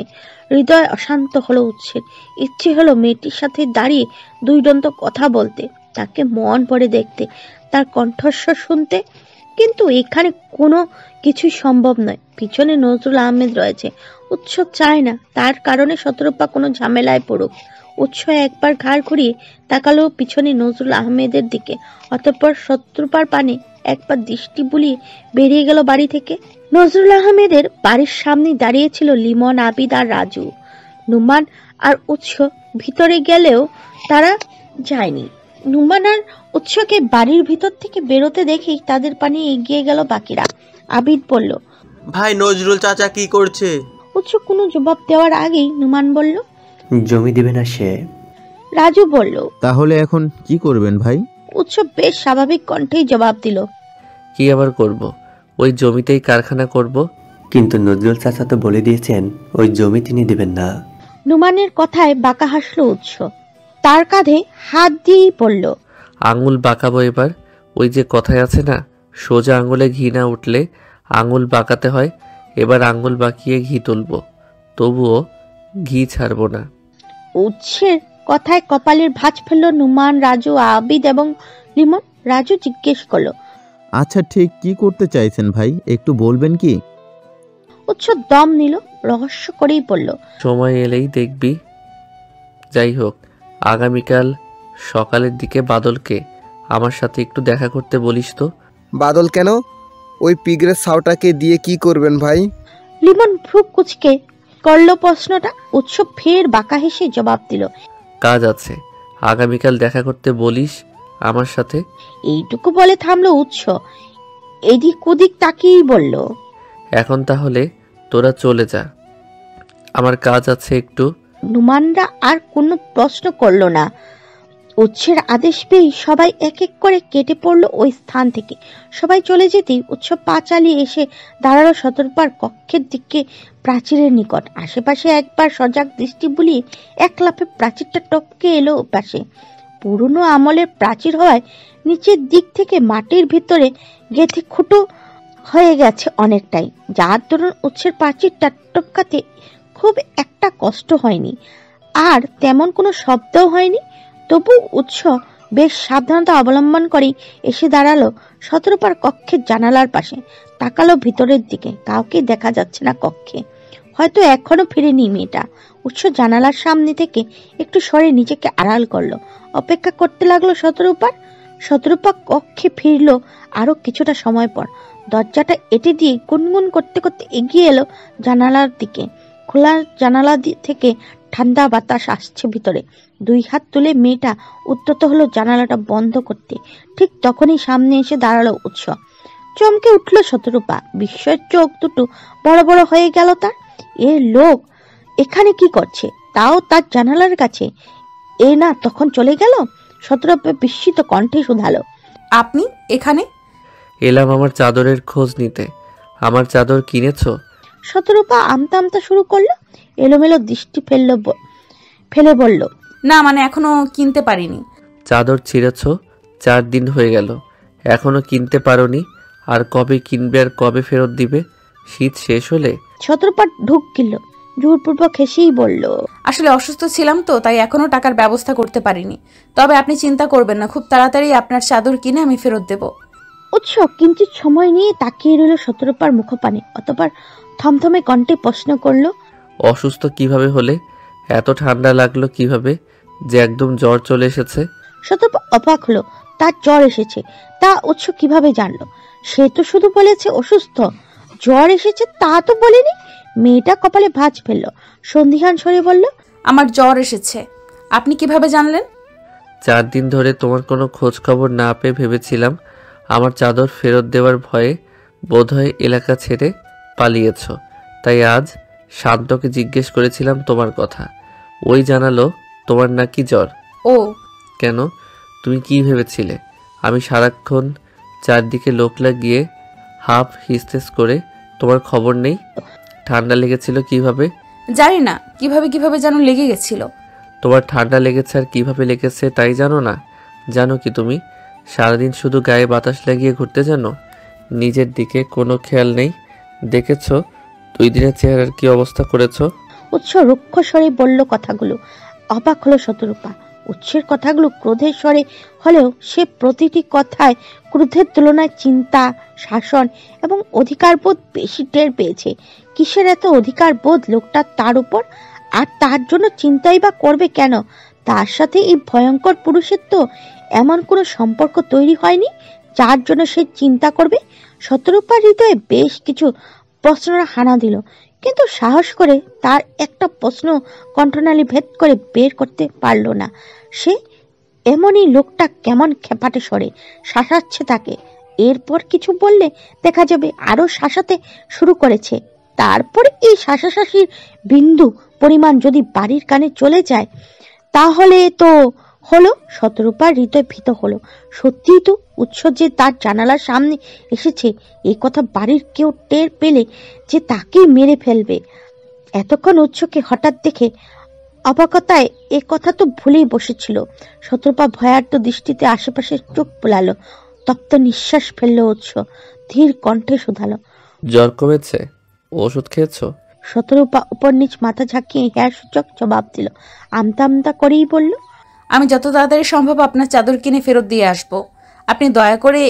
হৃদয় অশান্ত হলো উৎসের। ইচ্ছে হলো মেয়েটির সাথে দাঁড়িয়ে দুই দন্ত কথা বলতে, তাকে মন ভরে দেখতে, তার কণ্ঠস্বর শুনতে, কিন্তু এখানে কোনো কিছুই সম্ভব নয়। পিছনে নজরুল আহমেদ রয়েছে। উৎস চায় না তার কারণে শতরূপা কোনো ঝামেলায় পড়ুক। উৎস একবার ঘাড় ঘুরিয়ে তাকালো পিছনে নজরুল আহমেদের দিকে, অতঃপর শতরূপার পানে একবার দৃষ্টি বুলিয়ে বেরিয়ে গেল বাড়ি থেকে। নজরুল আহমেদের বাড়ির সামনে দাঁড়িয়েছিল লিমন, আবিদ আর রাজু। নুমান আর উৎস ভিতরে গেলেও তারা যায়নি। নুমান আর উৎসকে বাড়ির ভিতর থেকে বেরোতে দেখেই তাদের পানে এগিয়ে গেল বাকিরা। আবিদ বলল, ভাই নজরুল চাচা কি করছে? উৎস কোনো জবাব দেওয়ার আগেই নুমান বলল, জমি দিবে না সে। রাজু বলল, তাহলে এখন কি করবেন ভাই? উৎস বেশ স্বাভাবিক কণ্ঠেই জবাব দিল, কি আবার করব, ওই জমিতেই কারখানা করব। কিন্তু নজরুল চাচা তো বলে দিয়েছেন ওই জমি তিনি দিবেন না। নুমানের কথায় বাঁকা হাসলো উৎস, তার কাঁধে হাত দিয়েই বলল, আঙুল বাঁকাবো এবার। ওই যে কথায় আছে না, সোজা আঙুলে ঘি না উঠলে আঙুল বাঁকাতে হয়। এবার আঙুল বাঁকিয়ে ঘি তুলব, তবুও ঘি ছাড়বো না। উৎসের কথায় কপালের ভাঁজ ফেলল নুমান, রাজু, আবিদ এবং লিমন। রাজু জিজ্ঞেস করলো, আচ্ছা ঠিক কি করতে চাইছেন ভাই, একটু বলবেন কি? উৎস দম নিল, রহস্য করেই বলল, সময় এলেই দেখবি। যাই হোক, আগামীকাল সকালের দিকে বাদলকে আমার সাথে একটু দেখা করতে বলিস তো। বাদল কেন? ওই পিগরের ছাউটাকে দিয়ে কি করবেন ভাই? লিমন ভ্রু কুচকে করলো প্রশ্নটা। উৎস ফের বাঁকা হেসে জবাব দিল, কাজ আছে, আগামীকাল দেখা করতে বলিস আমার সাথে। এইটুকু বলে থামলো উৎস, এদিক ওদিক তাকিয়েই বলল, এখন তাহলে তোরা চলে যা, আমার কাজ আছে একটু। নুমানরা আর কোনো প্রশ্ন করলো না। উৎসের আদেশ পেয়ে সবাই এক এক করে কেটে পড়লো ওই স্থান থেকে। সবাই চলে যেতেই উৎস পা চালিয়ে এসে দাঁড়ালো শতরূপার কক্ষের দিকে, প্রাচীরের নিকট। আশেপাশে একবার সজাগ দৃষ্টি বুলিয়ে এক লাফে প্রাচীরটা টপকে এলো পাশে। পুরনো আমলের প্রাচীর হওয়ায় নিচের দিক থেকে মাটির ভিতরে গেঁথে খুঁটো হয়ে গেছে অনেকটাই, যার দরুন উৎসের প্রাচীরটা টপকাতে খুব একটা কষ্ট হয়নি, আর তেমন কোনো শব্দও হয়নি। তবু উৎস বেশ সাবধানতা অবলম্বন করে এসে দাঁড়ালো শতরূপার কক্ষের জানালার পাশে। তাকালো ভিতরের দিকে, কাউকে দেখা যাচ্ছে না কক্ষে, হয়তো এখনো ফিরেনি মেয়েটা। উৎস জানালার সামনে থেকে একটু সরে নিজেকে আড়াল করলো, অপেক্ষা করতে লাগলো শতরূপা কক্ষে ফিরলো আরো কিছুটা সময় পর। দরজাটা এঁটে দিয়ে গুনগুন করতে করতে এগিয়ে এলো জানালার দিকে। খোলা জানালা থেকে ঠান্ডা বাতাস আসছে ভিতরে। দুই হাত তুলে মেয়েটা উদ্যত হলো জানালাটা বন্ধ করতে। ঠিক তখনই সামনে এসে দাঁড়ালো উৎস। চমকে উঠলো শতরূপা, বিস্ময়ের চোখ দুটো বড় বড় হয়ে গেল তার। এ লোক এখানে কি করছে, তাও তার জানালার কাছে? এ না তখন চলে গেল? শতরূপা বিস্মিত কণ্ঠে শুধালো, আপনি এখানে? এলাম আমার চাদরের খোঁজ নিতে। আমার চাদর কিনেছো? শতরূপা আমতা আমতা শুরু করলো, এলোমেলো দৃষ্টি ফেলে বলল, না মানে এখনো কিনতে পারিনি। চাদর ছিঁড়েছ? 4 দিন হয়ে গেল, এখনো কিনতে পারোনি? আর কবে কিনবে আর কবে ফেরত দিবে? শীত শেষ হলে? শতরূপা ঢুক গেল, জোরপূর্বক হেসেই বলল, আসলে অসুস্থ ছিলাম তো, তাই এখনো টাকার ব্যবস্থা করতে পারিনি। তবে আপনি চিন্তা করবেন না, খুব তাড়াতাড়ি আপনার চাদর কিনে আমি ফেরত দেব। উৎস কিঞ্চিত সময় নিয়ে তাকিয়ে রইল শতরূপার মুখপানে, অতঃপর থমথমে কণ্ঠে প্রশ্ন করলো, অসুস্থ কিভাবে হলে? এত ঠান্ডা লাগলো কিভাবে যে একদম জ্বর চলে এসেছে? শতরূপা অবাক হলো, তার জ্বর এসেছে তা উৎস কিভাবে জানলো? সে তো শুধু বলেছে অসুস্থ, জ্বর এসেছে তা তো বলেনি। মেয়েটা কপালে ভাঁজ ফেললো, সন্দিহান স্বরে বলল, আমার জ্বর এসেছে। আপনি কিভাবে জানলেন? 4 দিন ধরে তোমার কোনো খোঁজ খবর না পেয়ে ভেবেছিলাম আমার চাদর ফেরত দেওয়ার ভয়ে বোধহয় এলাকা ছেড়ে পালিয়েছ। তাই আজ শান্তকে জিজ্ঞেস করেছিলাম তোমার কথা, ওই জানালো তোমার নাকি জ্বর। ও কেন, তুমি কি ভেবেছিলে আমি সারাক্ষণ চারদিকে লোক লাগিয়ে হাফ হিস্তেস করে তোমার খবর নেই? ঠান্ডা লেগেছিল কিভাবে? জানি না, কিভাবে যেন লেগে গেছিল। তোমার ঠান্ডা লেগেছে আর কিভাবে লেগেছে তাই জানো না? জানো কি তুমি সারাদিন শুধু গায়ে বাতাস লাগিয়ে ঘুরতে জানো, নিজের দিকে কোনো খেয়াল নেই। দেখেছো 2 দিনের চেহারার কি অবস্থা করেছো? উৎস রুক্ষ স্বরে বলল কথাগুলো। অবাক হলো শতরূপা। উৎসের কথাগুলো ক্রোধের স্বরে হলেও সে প্রতিটি কথায় ক্রোধের তুলনায় চিন্তা, শাসন এবং অধিকারবোধ বেশি টের পেয়েছে। কিসের এত অধিকারবোধ লোকটা তার উপর? আর তার জন্য চিন্তাই বা করবে কেন? তার সাথে এই ভয়ঙ্কর পুরুষের তো এমন কোনো সম্পর্ক তৈরি হয়নি যার জন্য সে চিন্তা করবে। শতরূপার হৃদয়ে বেশ কিছু প্রশ্নরা হানা দিল, কিন্তু সাহস করে তার একটা প্রশ্ন কণ্ঠনালী ভেদ করে বের করতে পারল না। সে এমনই লোকটা কেমন খেপাটে স্বরে শাসাচ্ছে তাকে। এরপর কিছু বললে দেখা যাবে আরো শাসাতে শুরু করেছে। তারপরে এই শাসাশাসির বিন্দু পরিমাণ যদি বাড়ির কানে চলে যায় তাহলে তো হলো। শতরূপার হৃদয় ভীত হলো। সত্যিই তো উৎস যে তার জানালার সামনে এসেছে এই কথা বাড়ির কেউ টের পেলে যে তাকেই মেরে ফেলবে। এতক্ষণ উৎসকে হঠাৎ দেখে অবাকতায় এ কথা তো ভুলেই বসেছিল। শতরূপা ভয়ার্ত দৃষ্টিতে আশেপাশে চোখ বোলালো, তপ্ত নিঃশ্বাস ফেললো উৎস, ধীর কণ্ঠে শুধালো, জ্বর কমেছে? ওষুধ খেয়েছো? শতরূপা উপর নিচ মাথা ঝাঁকিয়ে হ্যাঁ সূচক জবাব দিল। আমতা আমতা করেই বলল, আমি যত তাড়াতাড়ি সম্ভব আপনার চাদর কিনে ফেরত দিয়ে আসব। আপনি দয়া করে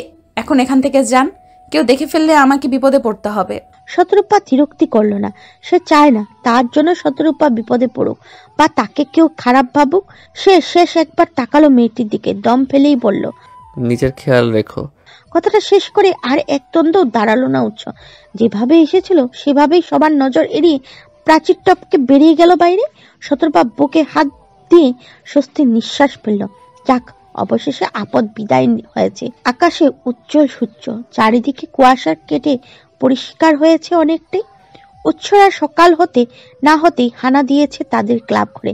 এখন এখান থেকে যান, কেউ দেখে ফেললে আমাকে বিপদে পড়তে হবে। শতরূপা তিরুক্তি করলো না। সে চায় না তার জন্য শতরূপা বিপদে পড়ুক বা তাকে কেউ খারাপ ভাবুক। সে শেষ একবার তাকালো মেয়েটির দিকে, দম ফেলেই বলল, নিজের খেয়াল রেখো। কথাটা শেষ করে আর এক দ্বন্দ্ব দাঁড়ালো না উৎস। যেভাবে এসেছিল সেভাবেই সবার নজর এড়িয়ে প্রাচীর টপকে বেরিয়ে গেল বাইরে। শতরূপা বুকে হাত দিয়ে স্বস্তির নিঃশ্বাস ফেলল। যাক, অবশেষে আপদ বিদায় হয়েছে। আকাশে উজ্জ্বল সূর্য, চারিদিকে কুয়াশা কেটে পরিষ্কার হয়েছে অনেকটাই। উৎসরা সকাল হতে না হতেই হানা দিয়েছে তাদের ক্লাব ঘরে।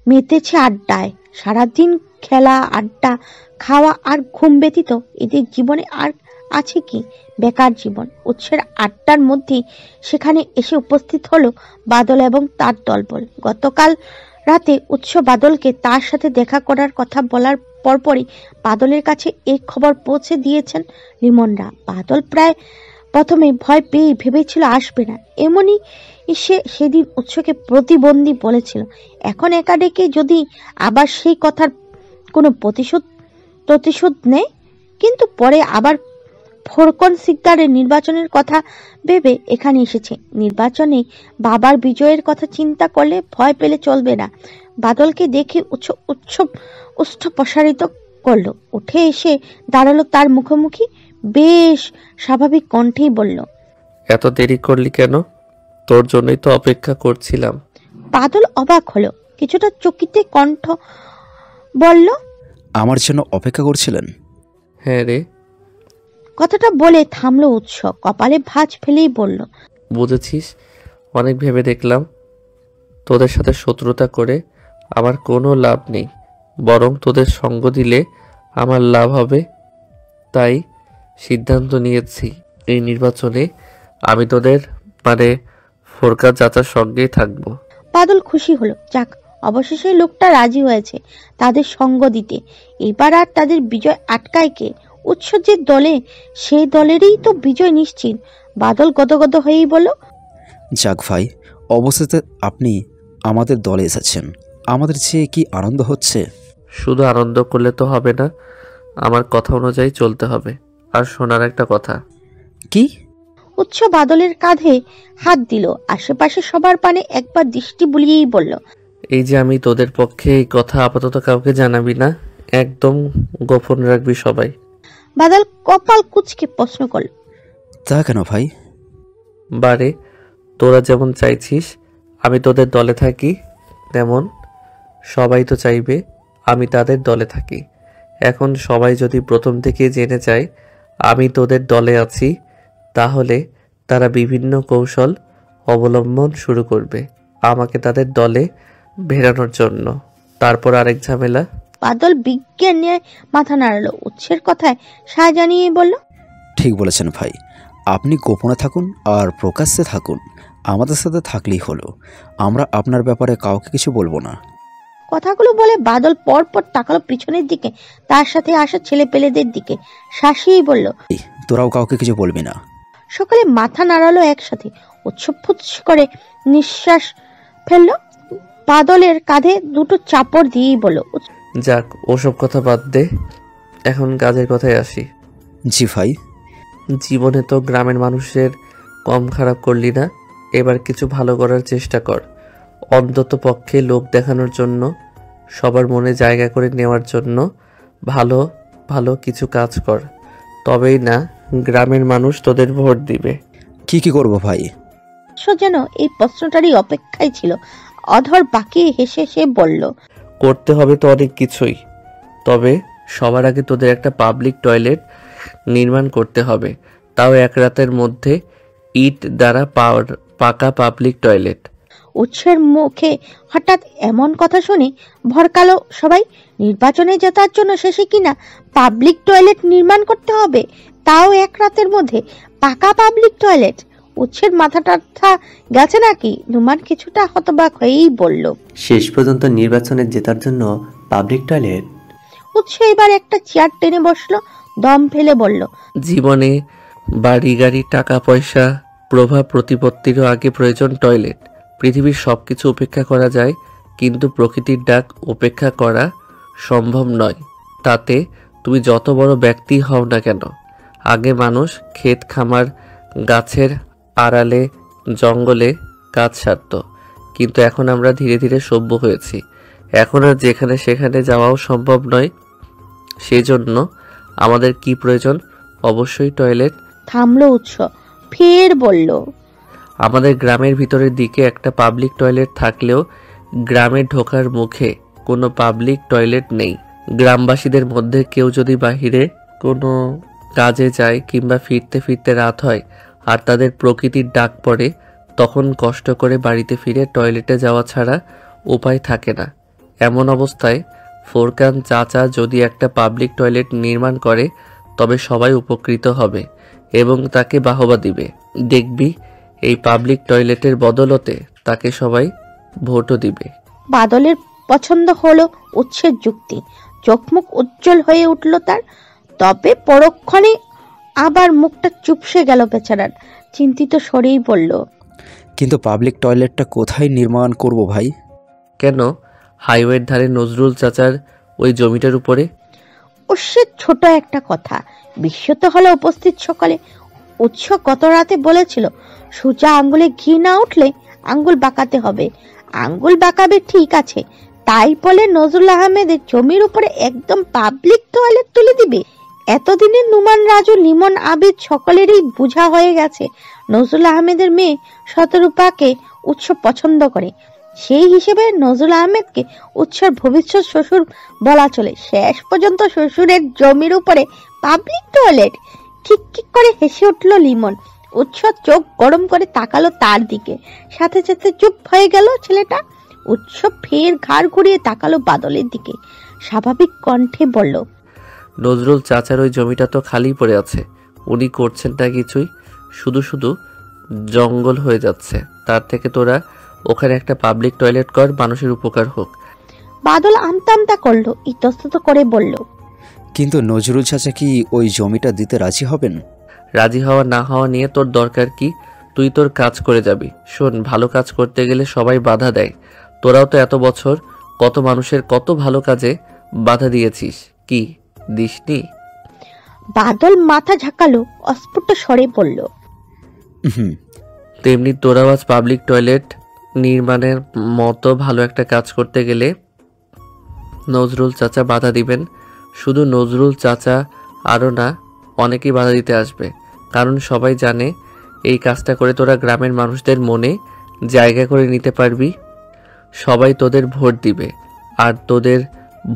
মেতেছে আড্ডায়। সারাদিন খেলা, আড্ডা, খাওয়া আর ঘুম ব্যতীত এদের জীবনে আর আছে কি? বেকার জীবন। উৎসের আড্ডার মধ্যে সেখানে এসে উপস্থিত হলো বাদল এবং তার দলবল। গতকাল রাতে উৎস বাদলকে তার সাথে দেখা করার কথা বলার পরপরই বাদলের কাছে এই খবর পৌঁছে দিয়েছেন লিমনরা। বাদল প্রায় প্রথমে ভয় পেয়ে ভেবেছিল আসবে না, এমনই সে সেদিন উৎসকে প্রতিবন্ধী বলেছিল। এখন একা ডেকে যদি আবার সেই কথার কোনো প্রতিশোধ নেয়। কিন্তু পরে আবার ফোরকন সিকদারের নির্বাচনের কথা ভেবে এখানে এসেছে। নির্বাচনে বাবার বিজয়ের কথা চিন্তা করলে ভয় পেলে চলবে না। বাদলকে দেখে উৎস প্রসারিত করলো, উঠে এসে দাঁড়ালো তার মুখোমুখি। বেশ স্বাভাবিক কণ্ঠেই বলল, এত দেরি করলি কেন? তোর জন্যই তো অপেক্ষা করছিলাম। বাদল অবাক হলো, কিছুটা চকিতে কণ্ঠ বলল, আমার জন্য অপেক্ষা করছিলেন? হ্যাঁ রে। কথাটা বলে থামলো উৎস, কপালে ভাঁজ ফেলেই বলল, বুঝেছিস, অনেক ভেবে দেখলাম তোদের সাথে শত্রুতা করে আমার কোনো লাভ নেই, বরং তোদের সঙ্গ দিলে আমার লাভ হবে। তাই সিদ্ধান্ত নিয়েছি এই নির্বাচনে আমি তোদের ফোরকা চাচার সঙ্গেই থাকবো। বাদল খুশি হলো, যাক অবশেষে লোকটা রাজি হয়েছে তাদের সঙ্গ দিতে। এবার আর তাদের বিজয় আটকায় কে? উৎস যে দলে, সেই দলেরই তো বিজয় নিশ্চিত। বাদল গদগদ হয়েই বলল, যাক ভাই, অবশেষে আপনি আমাদের দলে এসেছেন। আমাদের চেয়ে কি আনন্দ হচ্ছে। শুধু আনন্দ করলে তো হবে না, আমার কথা অনুযায়ী চলতে হবে। আর শোনার একটা কথা। কি? উৎস বাদলের কাঁধে হাত দিল, আশেপাশে সবার পানে একবার দৃষ্টি বুলিয়েই বলল, এই যে আমি তোদের পক্ষে এই কথা আপাতত কাউকে জানাবি না, একদম গোপন রাখবি সবাই। বাদল কপাল কুঁচকে প্রশ্ন করল, তা কেন ভাই? বারে তোরা যেমন চাইছিস আমি তোদের দলে থাকি, তেমন সবাই তো চাইবে আমি তাদের দলে থাকি। এখন সবাই যদি প্রথম থেকে জেনে যায় আমি তোদের দলে আছি, তাহলে তারা বিভিন্ন কৌশল অবলম্বন শুরু করবে আমাকে তাদের দলে ভেড়ানোর জন্য। তারপর আরেক ঝামেলা। বাদল বিজ্ঞান নিয়ে মাথা নাড়ালো, উৎসের কথায় সায় জানিয়ে বলল, ঠিক বলেছেন ভাই, আপনি গোপনে থাকুন আর প্রকাশ্যে থাকুন, আমাদের সাথে থাকলেই হলো। আমরা আপনার ব্যাপারে কাউকে কিছু বলবো না। কথাগুলো বলে বাদল পরপর তাকালো পিছনের দিকে, তার সাথে আসা ছেলে পেলেদের দিকে, শাসিয়েই বলল, তোরাও কাউকে কিছু বলবি না। সকলে মাথা নাড়ালো একসাথে। উৎসফুৎস করে নিঃশ্বাস ফেললো, বাদলের কাঁধে দুটো চাপড় দিয়েই বলল, যাক ওসব কথা বাদ দে, এখন কাজের কথায় আসি। জি ভাই। জীবনে তো গ্রামের মানুষের কম খারাপ করলি না, এবার কিছু ভালো করার চেষ্টা কর। অন্তত পক্ষে লোক দেখানোর জন্য, সবার মনে জায়গা করে নেওয়ার জন্য ভালো ভালো কিছু কাজ কর, তবেই না গ্রামের মানুষ তোদের ভোট দিবে। কি কি করব ভাই? যেন এই প্রশ্নটারই অপেক্ষায় ছিল। অধর বাকি হেসে সে বলল, করতে হবে তো অনেক কিছুই, তবে সবার আগে তোদের একটা পাবলিক টয়লেট নির্মাণ করতে হবে, তাও এক রাতের মধ্যে, ইট দ্বারা পাকা পাবলিক টয়লেট। উৎসের মুখে হঠাৎ এমন কথা শুনে ভরকালো সবাই। নির্বাচনে জেতার জন্য শেষে কিনা পাবলিক টয়লেট নির্মাণ করতে হবে, তাও এক রাতের মধ্যে, পাকা পাবলিক টয়লেট। উৎসের মাথাটা গেছে নাকি? নুমান কিছুটা হতবাক হয়েই বলল, শেষ পর্যন্ত নির্বাচনে জেতার জন্য পাবলিক টয়লেট? উৎস এবার একটা চেয়ার টেনে বসলো, দম ফেলে বলল, জীবনে বাড়ি গাড়ি টাকা পয়সা প্রভাব প্রতিপত্তিরও আগে প্রয়োজন টয়লেট। পৃথিবীর সবকিছু উপেক্ষা করা যায়, কিন্তু প্রকৃতির ডাক উপেক্ষা করা সম্ভব নয়। তাতে তুমি যত বড় ব্যক্তি হও না কেন, আগে মানুষ ক্ষেত খামার গাছের আড়ালে জঙ্গলে কাজ সারত, কিন্তু এখন আমরা ধীরে ধীরে সভ্য হয়েছি, এখন আর যেখানে সেখানে যাওয়াও সম্ভব নয়। সেই জন্য আমাদের কি প্রয়োজন? অবশ্যই টয়লেট। থামলো উৎস, ফের বলল, আমাদের গ্রামের ভিতরের দিকে একটা পাবলিক টয়লেট থাকলেও গ্রামে ঢোকার মুখে কোনো পাবলিক টয়লেট নেই। গ্রামবাসীদের মধ্যে কেউ যদি বাহিরে কোনো কাজে যায় কিংবা ফিরতে ফিরতে রাত হয় আর তাদের প্রকৃতির ডাক পড়ে, তখন কষ্ট করে বাড়িতে ফিরে টয়লেটে যাওয়া ছাড়া উপায় থাকে না। এমন অবস্থায় ফোরকান চাচা যদি একটা পাবলিক টয়লেট নির্মাণ করে তবে সবাই উপকৃত হবে এবং তাকে বাহবা দিবে। দেখবি এই পাবলিক টয়লেটের বদলতে তাকে সবাই ভোটও দিবে। বাদলের পছন্দ হলো উৎসের যুক্তি। চোখমুখ উজ্জ্বল হয়ে উঠল তার। তবে পরক্ষণে আবার মুখটা চুপসে গেল বেচারার। চিন্তিত স্বরেই বলল, কিন্তু পাবলিক টয়লেটটা কোথায় নির্মাণ করব ভাই? কেন? হাইওয়ের ধারে নজরুল চাচার ওই জমিটার উপরে। উৎসের ছোট একটা কথা বিস্মিত হলো উপস্থিত সকলে। উৎস গত রাতে বলেছিল সোজা আঙ্গুলে ঘি না উঠলে আঙ্গুল বাঁকাতে হবে। আঙ্গুল বাঁকাবে ঠিক আছে, তাই বলে নজরুল আহমেদের জমির উপরে একদম পাবলিক টয়লেট তুলে দিবে? এতদিনে নুমান, রাজু, লিমন, আবিদ সকলেরই বোঝা হয়ে গেছে নজরুল আহমেদের মেয়ে শতরূপাকে উৎস পছন্দ করে। সেই হিসেবে নজরুল আহমেদকে উৎসর ভবিষ্যৎ শ্বশুর বলা চলে। শেষ পর্যন্ত শ্বশুরের জমির উপরে পাবলিক টয়লেট! ঠিক ঠিক করে হেসে উঠল লিমন। উৎসব চোখ গরম করে তাকালো তার দিকে, সাথে সাথে চুপ হয়ে গেল ছেলেটা। উৎসব ফের ঘাড় ঘুরিয়ে তাকালো বাদলের দিকে, স্বাভাবিক কণ্ঠে বলল, নজরুল চাচার ওই জমিটা তো খালি পড়ে আছে, উনি করছেন না কিছুই, শুধু শুধু জঙ্গল হয়ে যাচ্ছে। তার থেকে তোরা ওখানে একটা পাবলিক টয়লেট কর, মানুষের উপকার হোক। বাদল আমতা আমতা করলো, ইতস্তত করে বলল, কিন্তু নজরুল চাচা কি ওই জমিটা দিতে রাজি হবেন? রাজি হওয়া না হওয়া নিয়ে তোর দরকার কি? তুই তোর কাজ করে যাবি। শোন, ভালো কাজ করতে গেলে সবাই বাধা দেয়। তোরাও তো এত বছর কত মানুষের কত ভালো কাজে বাধা দিয়েছিস, কি দিসনি? বাদল মাথা ঝাঁকালো, অস্ফুট স্বরে বলল, তেমনি তোরাও আজ পাবলিক টয়লেট নির্মাণের মতো ভালো একটা কাজ করতে গেলে নজরুল চাচা বাধা দিবেন। শুধু নজরুল চাচা আরও না, অনেকেই বাধা দিতে আসবে, কারণ সবাই জানে এই কাজটা করে তোরা গ্রামের মানুষদের মনে জায়গা করে নিতে পারবি। সবাই তোদের ভোট দিবে, আর তোদের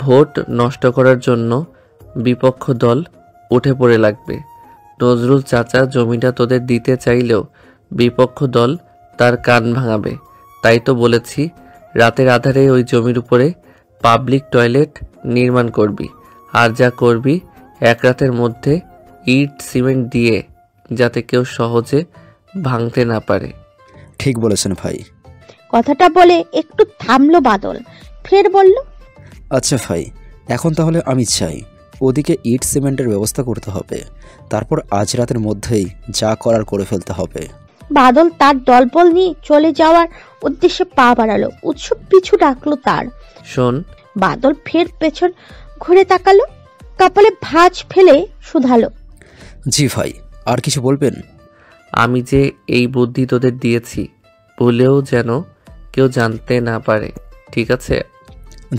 ভোট নষ্ট করার জন্য বিপক্ষ দল উঠে পড়ে লাগবে। নজরুল চাচা জমিটা তোদের দিতে চাইলেও বিপক্ষ দল তার কান ভাঙাবে। তাই তো বলেছি রাতের আধারে ওই জমির উপরে পাবলিক টয়লেট নির্মাণ করবি, আর যা করবি এক রাতের মধ্যে ইট সিমেন্ট দিয়ে, যাতে কেউ সহজে ভাঙতে না পারে। ঠিক বলেছেন ভাই। কথাটা বলে একটু থামলো বাদল, ফের বলল, আচ্ছা ভাই, এখন তাহলে আমি চাই ওদিকে ইট সিমেন্টের ব্যবস্থা করতে হবে, তারপর আজ রাতের মধ্যেই যা করার করে ফেলতে হবে। বাদল তার দলবল নিয়ে চলে যাওয়ার উদ্দেশ্যে পা বাড়ালো। উৎসব পিছু ডাকলো তার। শোন। বাদল ফের পেছন ঘুরে তাকালো, কপালে ভাঁজ ফেলে শুধালো, জি ভাই, আর কিছু বলবেন? আমি যে এই বুদ্ধি তোদের দিয়েছি বলেও যেন কেউ জানতে না পারে, ঠিক আছে?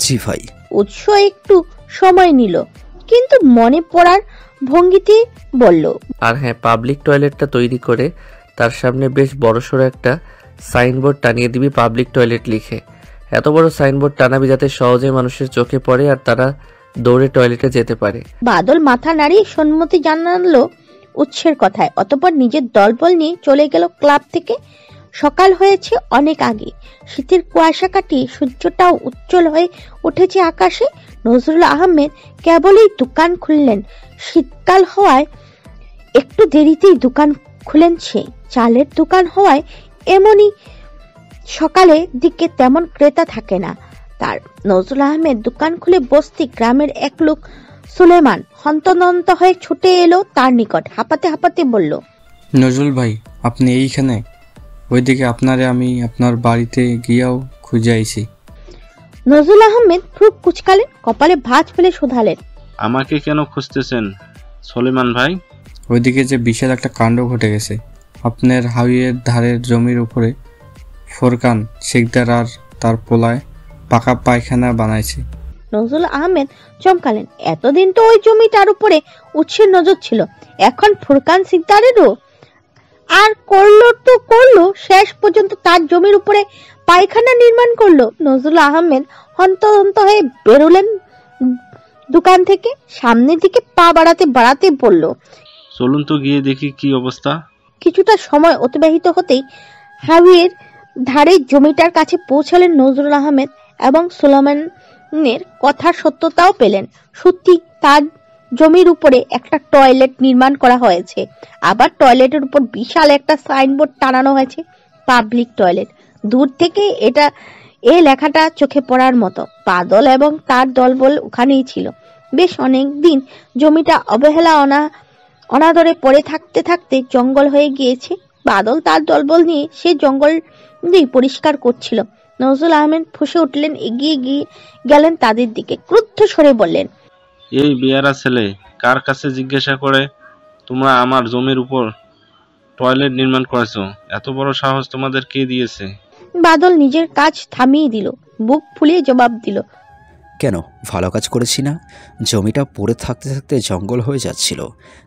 জি ভাই। উৎস একটু সময় নিল, কিন্তু মনে পড়ার ভঙ্গিতে বলল, আর হ্যাঁ, পাবলিক টয়লেটটা তৈরি করে তার সামনে বেশ বড়সড় একটা সাইনবোর্ড টানিয়ে দিবি পাবলিক টয়লেট লিখে। এত বড় সাইনবোর্ড টানাবি যাতে সহজে মানুষের চোখে পড়ে আর তারা দৌড়ে টয়লেটে যেতে পারে। বাদল মাথা নাড়িয়ে সম্মতি জানালো উৎসের কথায়। অতঃপর নিজের দলবল নিয়ে চলে গেল ক্লাব থেকে। সকাল হয়েছে অনেক আগে, শীতের কুয়াশা কাটিয়ে সূর্যটাও উজ্জ্বল হয়ে উঠেছে আকাশে। নজরুল আহমেদ কেবলই দোকান খুললেন। শীতকাল হওয়ায় একটু দেরিতেই দোকান খুলেন সে। চালের দোকান হওয়ায় এমনই সকালের দিকে তেমন ক্রেতা থাকে না তার। নজরুল আহমেদ দোকান খুলে বসতি গ্রামের এক লোক সুলেমান হন্তদন্ত হয়ে ছুটে এলো তার নিকট। হাঁপাতে হাঁপাতে বলল, নজরুল ভাই, আপনি এইখানে? ওইদিকে আপনারে আমি আপনার বাড়িতে গিয়েও খুঁজে আইছি। নজরুল আহমেদ ভ্রু কুচকালেন, কপালে ভাঁজ ফেলে শুধালেন, আমাকে কেন খুঁজতেছেন সলিমান ভাই? ওইদিকে যে বিশাল একটা কাণ্ড ঘটে গেছে। আপনার হাইওয়ের ধারের জমির উপরে ফোরকান শিকদার আর তার পোলায় পাকা পায়খানা বানাইছে। নজরুল আহমেদ চমকালেন। এতদিন তো ওই জমিটার উপরে উৎসের নজর ছিল, এখন ফোরকান শিকদারেরও? আর করলো তো করলো, শেষ পর্যন্ত তার জমির উপরে পায়খানা নির্মাণ করলো। নজরুল আহমেদ হন্তদন্ত হয়ে বেরোলেন দোকান থেকে। সামনের দিকে পা বাড়াতে বাড়াতে বলল, চলুন তো গিয়ে দেখি কি অবস্থা। কিছুটা সময় অতিবাহিত হতেই হাইওয়ের ধারে জমিটার কাছে পৌঁছালেন নজরুল আহমেদ এবং সুলেমান কথার সত্যতাও পেলেন। সত্যি তার জমির উপরে একটা টয়লেট নির্মাণ করা হয়েছে। আবার টয়লেটের উপর বিশাল একটা সাইনবোর্ড টানানো হয়েছে, পাবলিক টয়লেট। দূর থেকে এই লেখাটা চোখে পড়ার মতো। বাদল এবং তার দলবল ওখানেই ছিল। বেশ অনেক দিন জমিটা অবহেলা অনাদরে পড়ে থাকতে থাকতে জঙ্গল হয়ে গিয়েছে। বাদল তার দলবল নিয়ে সে জঙ্গল পরিষ্কার করছিল। নজরুল আহমেদ ফুঁসে উঠলেন, এগিয়ে গিয়ে গেলেন তাদের দিকে, ক্রুদ্ধ স্বরে বললেন, এই বেয়ারা ছেলে, কার কাছে জিজ্ঞাসা করে তোমরা আমার জমির উপর টয়লেট নির্মাণ করেছো? এত বড় সাহস তোমাদের কে দিয়েছে? বাদল নিজের কাজ থামিয়ে দিল, বুক ফুলিয়ে জবাব দিল, কেন, ভালো কাজ করেছি না? জমিটা পড়ে থাকতে থাকতে জঙ্গল হয়ে যাচ্ছিল,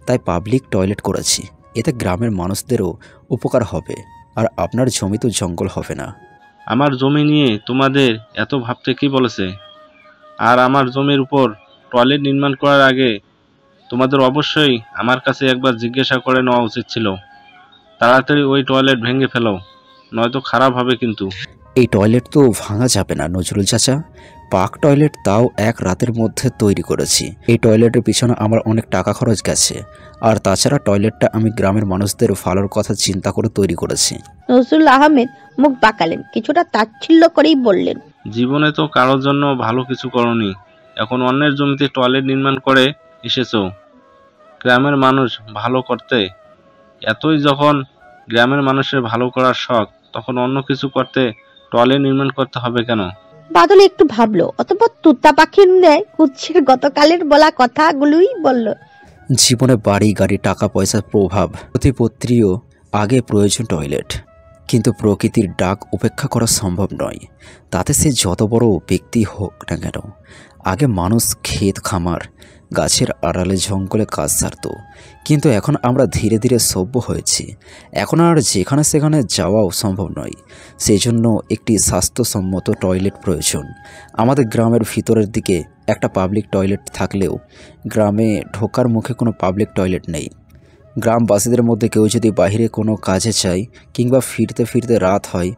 তাই পাবলিক টয়লেট করেছি। এতে গ্রামের মানুষদেরও উপকার হবে, আর আপনার জমি তো জঙ্গল হবে না। আমার জমি নিয়ে তোমাদের এত ভাবতে কি বলেছে? আর আমার জমির উপর টয়লেট নির্মাণ করার আগে তোমাদের অবশ্যই আমার কাছে একবার জিজ্ঞাসা করে নেওয়া উচিত ছিল। তাড়াতাড়ি ওই টয়লেট ভেঙে ফেলো, নয়তো খারাপ হবে কিন্তু। এই টয়লেট তো ভাঙা যাবে না নজরুল চাচা, পাক টয়লেট, তাও এক রাতের মধ্যে তৈরি করেছি। এই টয়লেটের পিছনে আমার অনেক টাকা খরচ গেছে, আর তাছাড়া টয়লেটটা আমি গ্রামের মানুষদের ভালোর কথা চিন্তা করে তৈরি করেছি। নজরুল আহমেদ মুখ বাঁকালেন, কিছুটা তাচ্ছিল্য করেই বললেন, জীবনে তো কারোর জন্য ভালো কিছু করনি, এখন অন্যের জমিতে টয়লেট নির্মাণ করে এসেছো গ্রামের মানুষ ভালো করতে। এতই যখন গ্রামের মানুষের ভালো করার শখ, তখন অন্য কিছু করতে টয়লেট নির্মাণ করতে হবে কেন? বাদল একটু ভাবলো, অতঃপর তুত্তা পাখির ন্যায় কুৎসির গতকালের বলা কথাগুলোই বলল, জীবনে বাড়ি গাড়ি টাকা পয়সার প্রভাব প্রতিপত্তিও আগে প্রয়োজন টয়লেট, কিন্তু প্রকৃতির ডাক উপেক্ষা করা সম্ভব নয়। তাতে সে যত বড় ব্যক্তি হোক না কেন, আগে মানুষ ক্ষেত খামার গাছের আড়ালে জঙ্গলে কাজ সারত, কিন্তু এখন আমরা ধীরে ধীরে সভ্য হয়েছি। এখন আর যেখানে সেখানে যাওয়াও সম্ভব নয়। সেই জন্য একটি স্বাস্থ্যসম্মত টয়লেট প্রয়োজন। আমাদের গ্রামের ভিতরের দিকে একটা পাবলিক টয়লেট থাকলেও গ্রামে ঢোকার মুখে কোনো পাবলিক টয়লেট নেই। গ্রামবাসীদের মধ্যে কেউ যদি বাইরে কোনো কাজে চায় কিংবা ফিরতে ফিরতে রাত হয়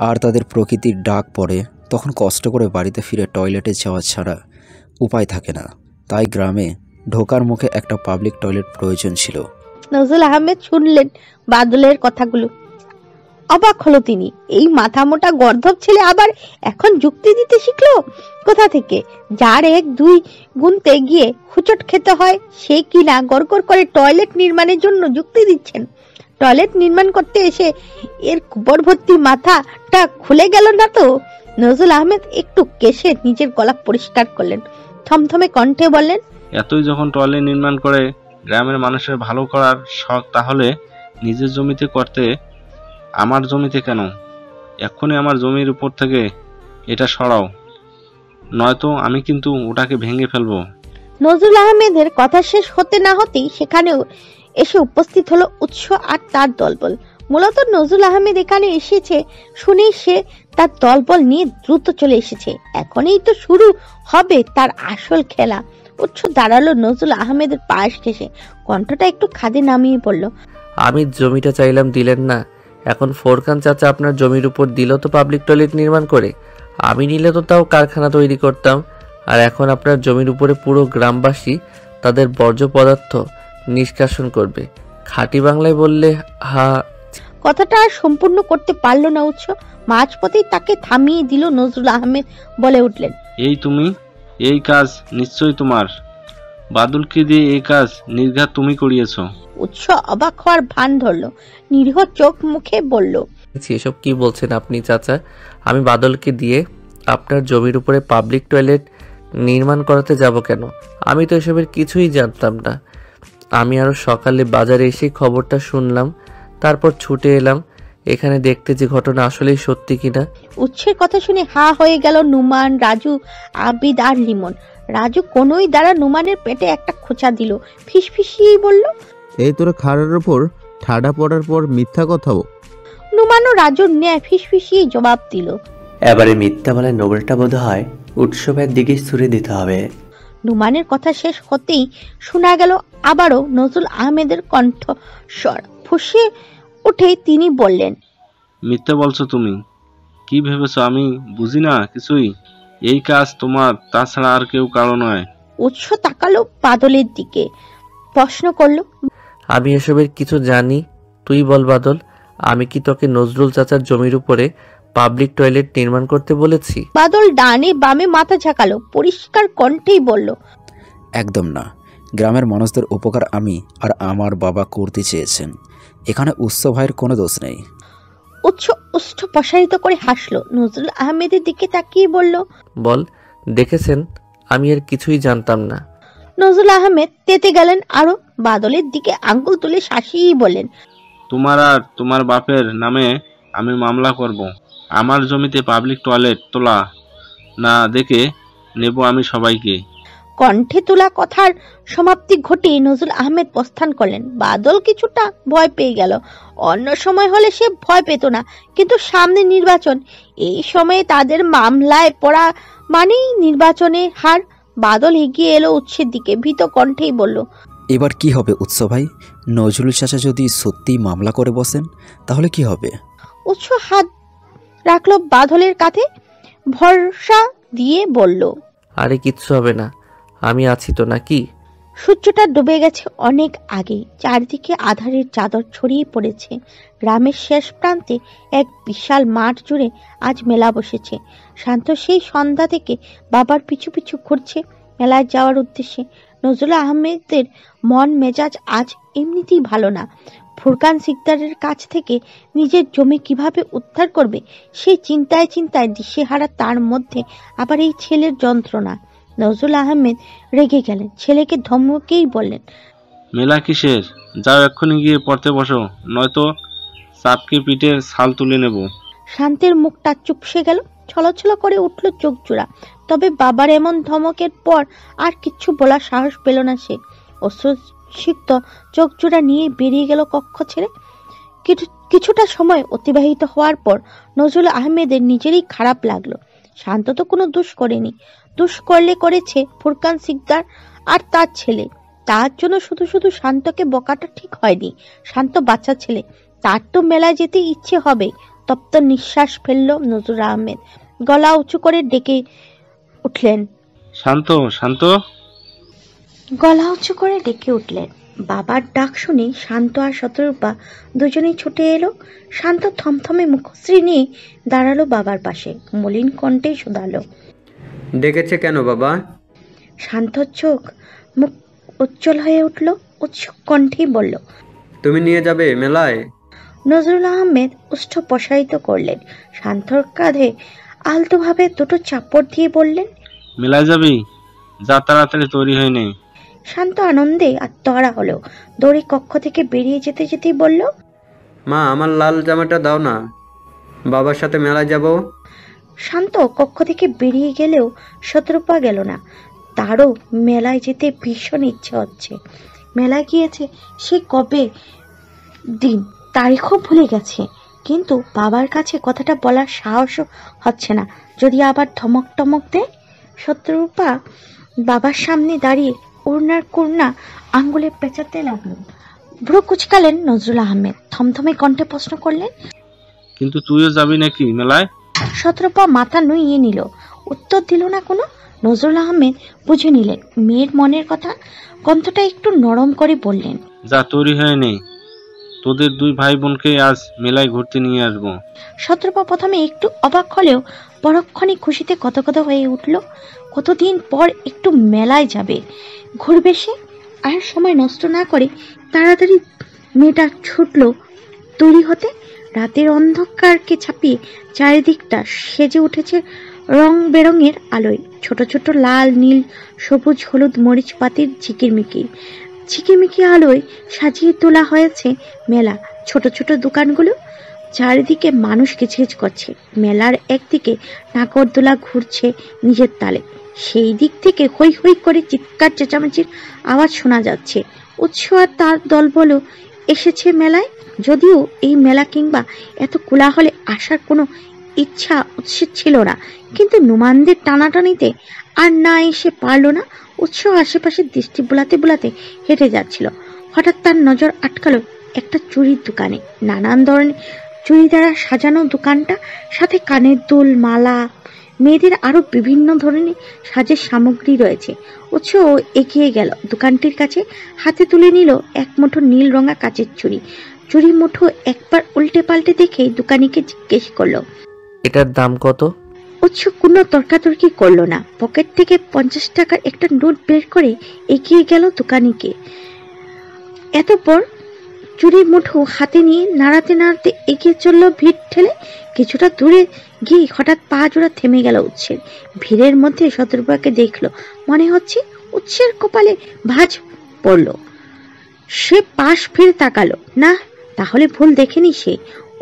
আর তাদের প্রকৃতির ডাক পড়ে, তখন কষ্ট করে বাড়িতে ফিরে টয়লেটে যাওয়া ছাড়া উপায় থাকে না। তাই গ্রামে ঢোকার মুখে একটা পাবলিক টয়লেট প্রয়োজন ছিল। নজরুল আহমেদ শুনলেন বাদলের কথাগুলো, অবাক হলো তিনি। এই মাথা মোটা গর্ধব ছেলে আবার এখন যুক্তি দিতে শিখলো কোথা থেকে? যার এক দুই গুনতে গিয়ে হুচট খেতে হয়, সে কিনা গড়গড় করে টয়লেট নির্মাণের জন্য যুক্তি দিচ্ছেন। টয়লেট নির্মাণ করতে এসে এর কুবর ভর্তি মাথাটা খুলে গেল না তো? নজরুল আহমেদ একটু কেশে নিজের গলা পরিষ্কার করলেন, থমথমে কণ্ঠে বললেন, এতই যখন টয়লেট নির্মাণ করে গ্রামের মানুষের ভালো করার শখ, তাহলে নিজের জমিতে করতে আমার জমিতে কেন? এক্ষুনি আমার জমির উপর থেকে এটা সরাও, নয়তো আমি কিন্তু ওটাকে ভেঙে ফেলবো। নজরুল আহমেদের কথা শেষ হতে না হতেই সেখানেও এসে উপস্থিত হলো উৎস আর তার দলবল। মূলত নজরুল আহমেদ এখানে এসেছে শুনেই সে তার দলবল নিয়ে দ্রুত চলে এসেছে। এখনই তো শুরু হবে তার আসল খেলা। উৎস দাঁড়ালো নজরুল আহমেদের পাশ ঘেঁষে, কণ্ঠটা একটু খাদে নামিয়ে পড়ল, আমি জমিটা চাইলাম, দিলেন না। এখন ফোরকান চাচা আপনার জমির উপর দিল তো পাবলিক টয়লেট নির্মাণ করে, আমি নিলে তো তাও কারখানা তৈরি করতাম। আর এখন আপনার জমির উপরে পুরো গ্রামবাসী তাদের বর্জ্য পদার্থ নিষ্কাশন করবে। খাঁটি বাংলায় বললে কথাটা আর সম্পূর্ণ করতে পারল না উৎস। মাঝপথেই তাকে থামিয়ে দিল নজরুল আহমেদ, বলে উঠলেন, এই তুমি, এই কাজ নিশ্চয়ই তোমার। বাদলকে দিয়ে এই কাজ নির্ঘাত তুমি করিয়েছো। উৎস অবাক হওয়ার ভান ধরল, নিরীহ চোখ মুখে বলল, এসব কি বলছেন আপনি চাচা? আমি বাদলকে দিয়ে আপনার জমির উপরে পাবলিক টয়লেট নির্মাণ করাতে যাব কেন? আমি তো এসবের কিছুই জানতাম না। আমি আরো সকালে বাজারে এসে খবরটা শুনলাম, তারপর ছুটে এলাম এখানে দেখতে যে ঘটনা আসলেই সত্যি কিনা। উৎসের কথা শুনে হা হয়ে গেল নুমান, রাজু, আবিদ আর লিমন। রাজু কোনোই দ্বারা নুমানের পেটে একটা খোঁচা দিল, ফিসফিসিয়ে বলল, এই তোর খাড়ার উপর ঠাডা পড়ার পর মিথ্যা কথা। নুমানও রাজুর ন্যায় ফিসফিসিয়ে জবাব দিল, এবারে মিথ্যা বলার নোবেলটা বোধ হয় উৎসবের দিকে ছুড়ে দিতে হবে। নুমানের কথা শেষ হতেই শোনা গেল আবারও নজরুল আহমেদের কণ্ঠস্বর। ফুঁসে উঠে তিনি বললেন, মিথ্যে বলছো তুমি? কি ভেবেছো আমি বুঝি না কিছুই? এই কাজ তোমার, তাছাড়া আর কেউ কারো নয়। উৎস তাকালো বাদলের দিকে, প্রশ্ন করলো, আমি এসবের কিছু জানি? তুই বল বাদল, আমি কি তোকে নজরুল চাচার জমির উপরে পাবলিক টয়লেট নির্মাণ করতে বলেছি? বাদল ডানে বামে মাথা ঝাঁকালো, পরিষ্কার কণ্ঠেই বলল, একদম না। গ্রামের মানুষদের উপকার আমি আর আমার বাবা করতে চেয়েছেন। এখানে উৎস ভাইয়ের কোনো দোষ নেই। উৎস উষ্ঠ প্রসারিত করে হাসলো, নজরুল আহমেদের দিকে তাকিয়ে বলল, বল, দেখেছেন আমি আর কিছুই জানতাম না। নজরুল আহমেদ তেতে গেলেন আরো, বাদলের দিকে আঙ্গুল তুলে শাসিয়ে বললেন, তোমার আর তোমার বাপের নামে আমি মামলা করব। আমার জমিতে পাবলিক টয়লেট তোলা না দেখে নেব আমি সবাইকে। কণ্ঠে তোলা কথার সমাপ্তি ঘটিয়ে নজরুল আহমেদ প্রস্থান করলেন। বাদল কিছুটা ভয় পেয়ে গেল। অন্য সময় হলে সে ভয় পেত না, কিন্তু সামনে নির্বাচন, এই সময়ে তাদের মামলায় পড়া মানেই নির্বাচনে হার। বাদল এগিয়ে এলো উৎসের দিকে, ভীত কণ্ঠেই বলল, এবার কি হবে উৎস ভাই? নজরুল চাচা যদি সত্যি মামলা করে বসেন তাহলে কি হবে? উৎস হাত রাখলো বাদলের কাঁধে, ভরসা দিয়ে বলল, আরে কিচ্ছু হবে না, আমি আছি তো নাকি? সূর্যটা ডুবে গেছে অনেক আগেই, চারদিকে আধারের চাদর ছড়িয়ে পড়েছে। গ্রামের শেষ প্রান্তে এক বিশাল মাঠ জুড়ে আজ মেলা বসেছে। শান্ত সেই সন্ধ্যা থেকে বাবার পিছু পিছু ঘুরছে মেলায় যাওয়ার উদ্দেশ্যে। নজরুল আহমেদের মন মেজাজ আজ এমনিতেই ভালো না। ফুরকান সিকদারের কাছ থেকে নিজের জমি কিভাবে উদ্ধার করবে সেই চিন্তায় চিন্তায় দিশেহারা, তার মধ্যে আবার এই ছেলের যন্ত্রণা। নজরুল আহমেদ রেগে গেলেন, ছেলেকে ধমকেই বললেন, মেলা কিসের? যাও এক্ষুনি গিয়ে পড়তে বসো, নয়তো চাপকে পিঠে ছাল তুলে নেব। শান্তের মুখটা চুপসে গেল, ছলছল করে উঠল চোখ জোড়া। তবে বাবার এমন ধমকের পর আর কিচ্ছু বলার সাহস পেল না সে। অশ্রুসিক্ত চোখ জোড়া নিয়ে বেরিয়ে গেল কক্ষ ছেড়ে। কিছুটা সময় অতিবাহিত হওয়ার পর নজরুল আহমেদের নিজেরই খারাপ লাগলো। শান্ত তো কোনো দোষ করেনি, দোষ করলে করেছে ফুরকান সিকদার আর তার ছেলে। তার জন্য শুধু শুধু শান্তকে বকাটা ঠিক হয়নি। শান্ত বাচ্চা ছেলে, তার তো মেলায় যেতে ইচ্ছে হবে। তপ্ত নিঃশ্বাস ফেললো নজরুল আহমেদ, গলা উঁচু করে ডেকে উঠলেন, শান্ত, শান্ত। গলা উঁচু করে ডেকে উঠলেন। বাবার ডাক শুনে শান্ত আর শতরূপা দুজনেই ছুটে এলো। শান্ত থমথমে মুখশ্রী নিয়ে দাঁড়ালো বাবার পাশে, মলিন কণ্ঠে শোধালো, ডেকেছে কেন বাবা? শান্তর চোখ মুখ উজ্জ্বল হয়ে উঠল, উৎসুক কণ্ঠেই বলল, তুমি নিয়ে যাবে মেলায়? নজরুল আহমেদ উষ্ঠ প্রসারিত করলেন, শান্তর কাঁধে আলতোভাবে দুটো চাপড় দিয়ে বললেন, মেলায় যাবি? যা তাড়াতাড়ি তৈরি হয়ে নে। শান্ত আনন্দে আত্মহারা হলো, দৌড়ে কক্ষ থেকে বেরিয়ে যেতে যেতেই বলল, মা, আমার লাল জামাটা দাও না, বাবার সাথে মেলায় যাব। শান্ত কক্ষ থেকে বেরিয়ে গেলেও শতরূপা গেল না। তারও মেলায় যেতে ভীষণ ইচ্ছে হচ্ছে। মেলায় গিয়েছে সে কবে, দিন তারিখও ভুলে গেছে, কিন্তু বাবার কাছে কথাটা বলার সাহসও হচ্ছে না, যদি আবার ধমক টমক দেয়। শতরূপা বাবার সামনে দাঁড়িয়ে উড়নার কুড়না আঙ্গুলে পেঁচাতে লাগলো। ভ্রু কুচকালেন নজরুল আহমেদ, থমথমে কণ্ঠে প্রশ্ন করলেন, কিন্তু তুইও যাবি নাকি মেলায়? শতরূপা মাথা নুইয়ে নিল, উত্তর দিল না কোনো। নজরুল আহমেদ বুঝে নিলেন মেয়ের মনের কথা, কণ্ঠটা একটু নরম করে বললেন, যা তৈরি হয়ে নে, তোদের দুই ভাই বোনকে আজ মেলায় ঘুরতে নিয়ে আসবো। শতরূপা প্রথমে একটু অবাক হলেও পরক্ষণে খুশিতে কতকত হয়ে উঠল। কতদিন পর একটু মেলায় যাবে, ঘুরবে সে। আর সময় নষ্ট না করে তাড়াতাড়ি মেয়েটা ছুটল তৈরি হতে। রাতের অন্ধকারকে ছাপিয়ে চারিদিকটা সেজে উঠেছে রং বেরঙের আলোয়। ছোট ছোট লাল, নীল, সবুজ, হলুদ মরিচ পাতির ঝিকিমিকি আলোয় সাজিয়ে তোলা হয়েছে মেলা। ছোট ছোট দোকানগুলো, চারিদিকে মানুষ কিচকিচ করছে। মেলার একদিকে নাগরদোলা ঘুরছে নিজের তালে, সেই দিক থেকে হৈ হৈ করে চিৎকার চেঁচামেচির আওয়াজ শোনা যাচ্ছে। উৎস আর তার দলবল এসেছে মেলায়। যদিও এই মেলা কিংবা এত কোলাহলে আসার কোনো ইচ্ছা উৎসের ছিল না, কিন্তু নুমানদের টানাটানিতে আর না এসে পারল না। উৎস আশেপাশে দৃষ্টি বোলাতে বোলাতে হেঁটে যাচ্ছিল। হঠাৎ তার নজর আটকালো একটা চুড়ির দোকানে। নানান ধরনের চুড়ি দ্বারা সাজানো দোকানটা, সাথে কানের দুল, মালা, মেয়েদের আরো বিভিন্ন ধরনের সাজের সামগ্রী রয়েছে। উৎস এগিয়ে গেল দোকানটির কাছে, হাতে তুলে নিল এক মুঠো নীল রঙা কাচের চুড়ি। চুড়ি মুঠো একবার উল্টে পাল্টে দেখে দোকানিকে জিজ্ঞেস করলো, এটার দাম কত? উৎস কোনো তর্কাতর্কি করলো না, পকেট থেকে 50 টাকার একটা নোট বের করে এগিয়ে গেল দোকানিকে। এতপর চুড়ির মুঠো হাতে নিয়ে নাড়াতে নাড়াতে এগিয়ে চলল ভিড় ঠেলে। কিছুটা দূরে গিয়ে হঠাৎ পা জোড়া থেমে গেল উৎসের। ভিড়ের মধ্যে শতরূপাকে দেখলো, মনে হচ্ছে উৎসের কপালে ভাঁজ পড়ল। সে পাশ ফিরে তাকালো, না তাহলে ভুল দেখেনি সে।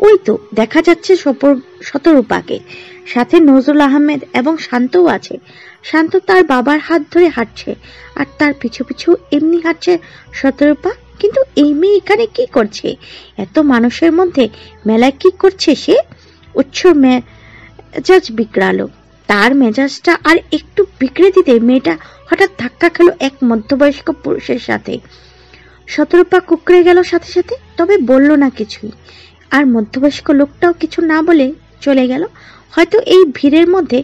ওই তো দেখা যাচ্ছে শতরূপাকে, সাথে নজরুল আহমেদ এবং শান্তও আছে। শান্ত তার বাবার হাত ধরে হাঁটছে, আর তার পিছু পিছু এমনি হাঁটছে শতরূপা। কিন্তু এই মেয়ে এখানে কি করছে? এত মানুষের মধ্যে মেলায় কি করছে সে? উৎসর মেজাজ বিগড়ালো। তার মেজাজটা আর একটু বিগড়ে দিতে মেয়েটা হঠাৎ ধাক্কা খেলো এক মধ্যবয়স্ক পুরুষের সাথে। শতরূপা কুকড়ে গেল সাথে সাথে, তবে বলল না কিছুই। আর মধ্যবয়স্ক লোকটাও কিছু না বলে চলে গেল। হয়তো এই ভিড়ের মধ্যে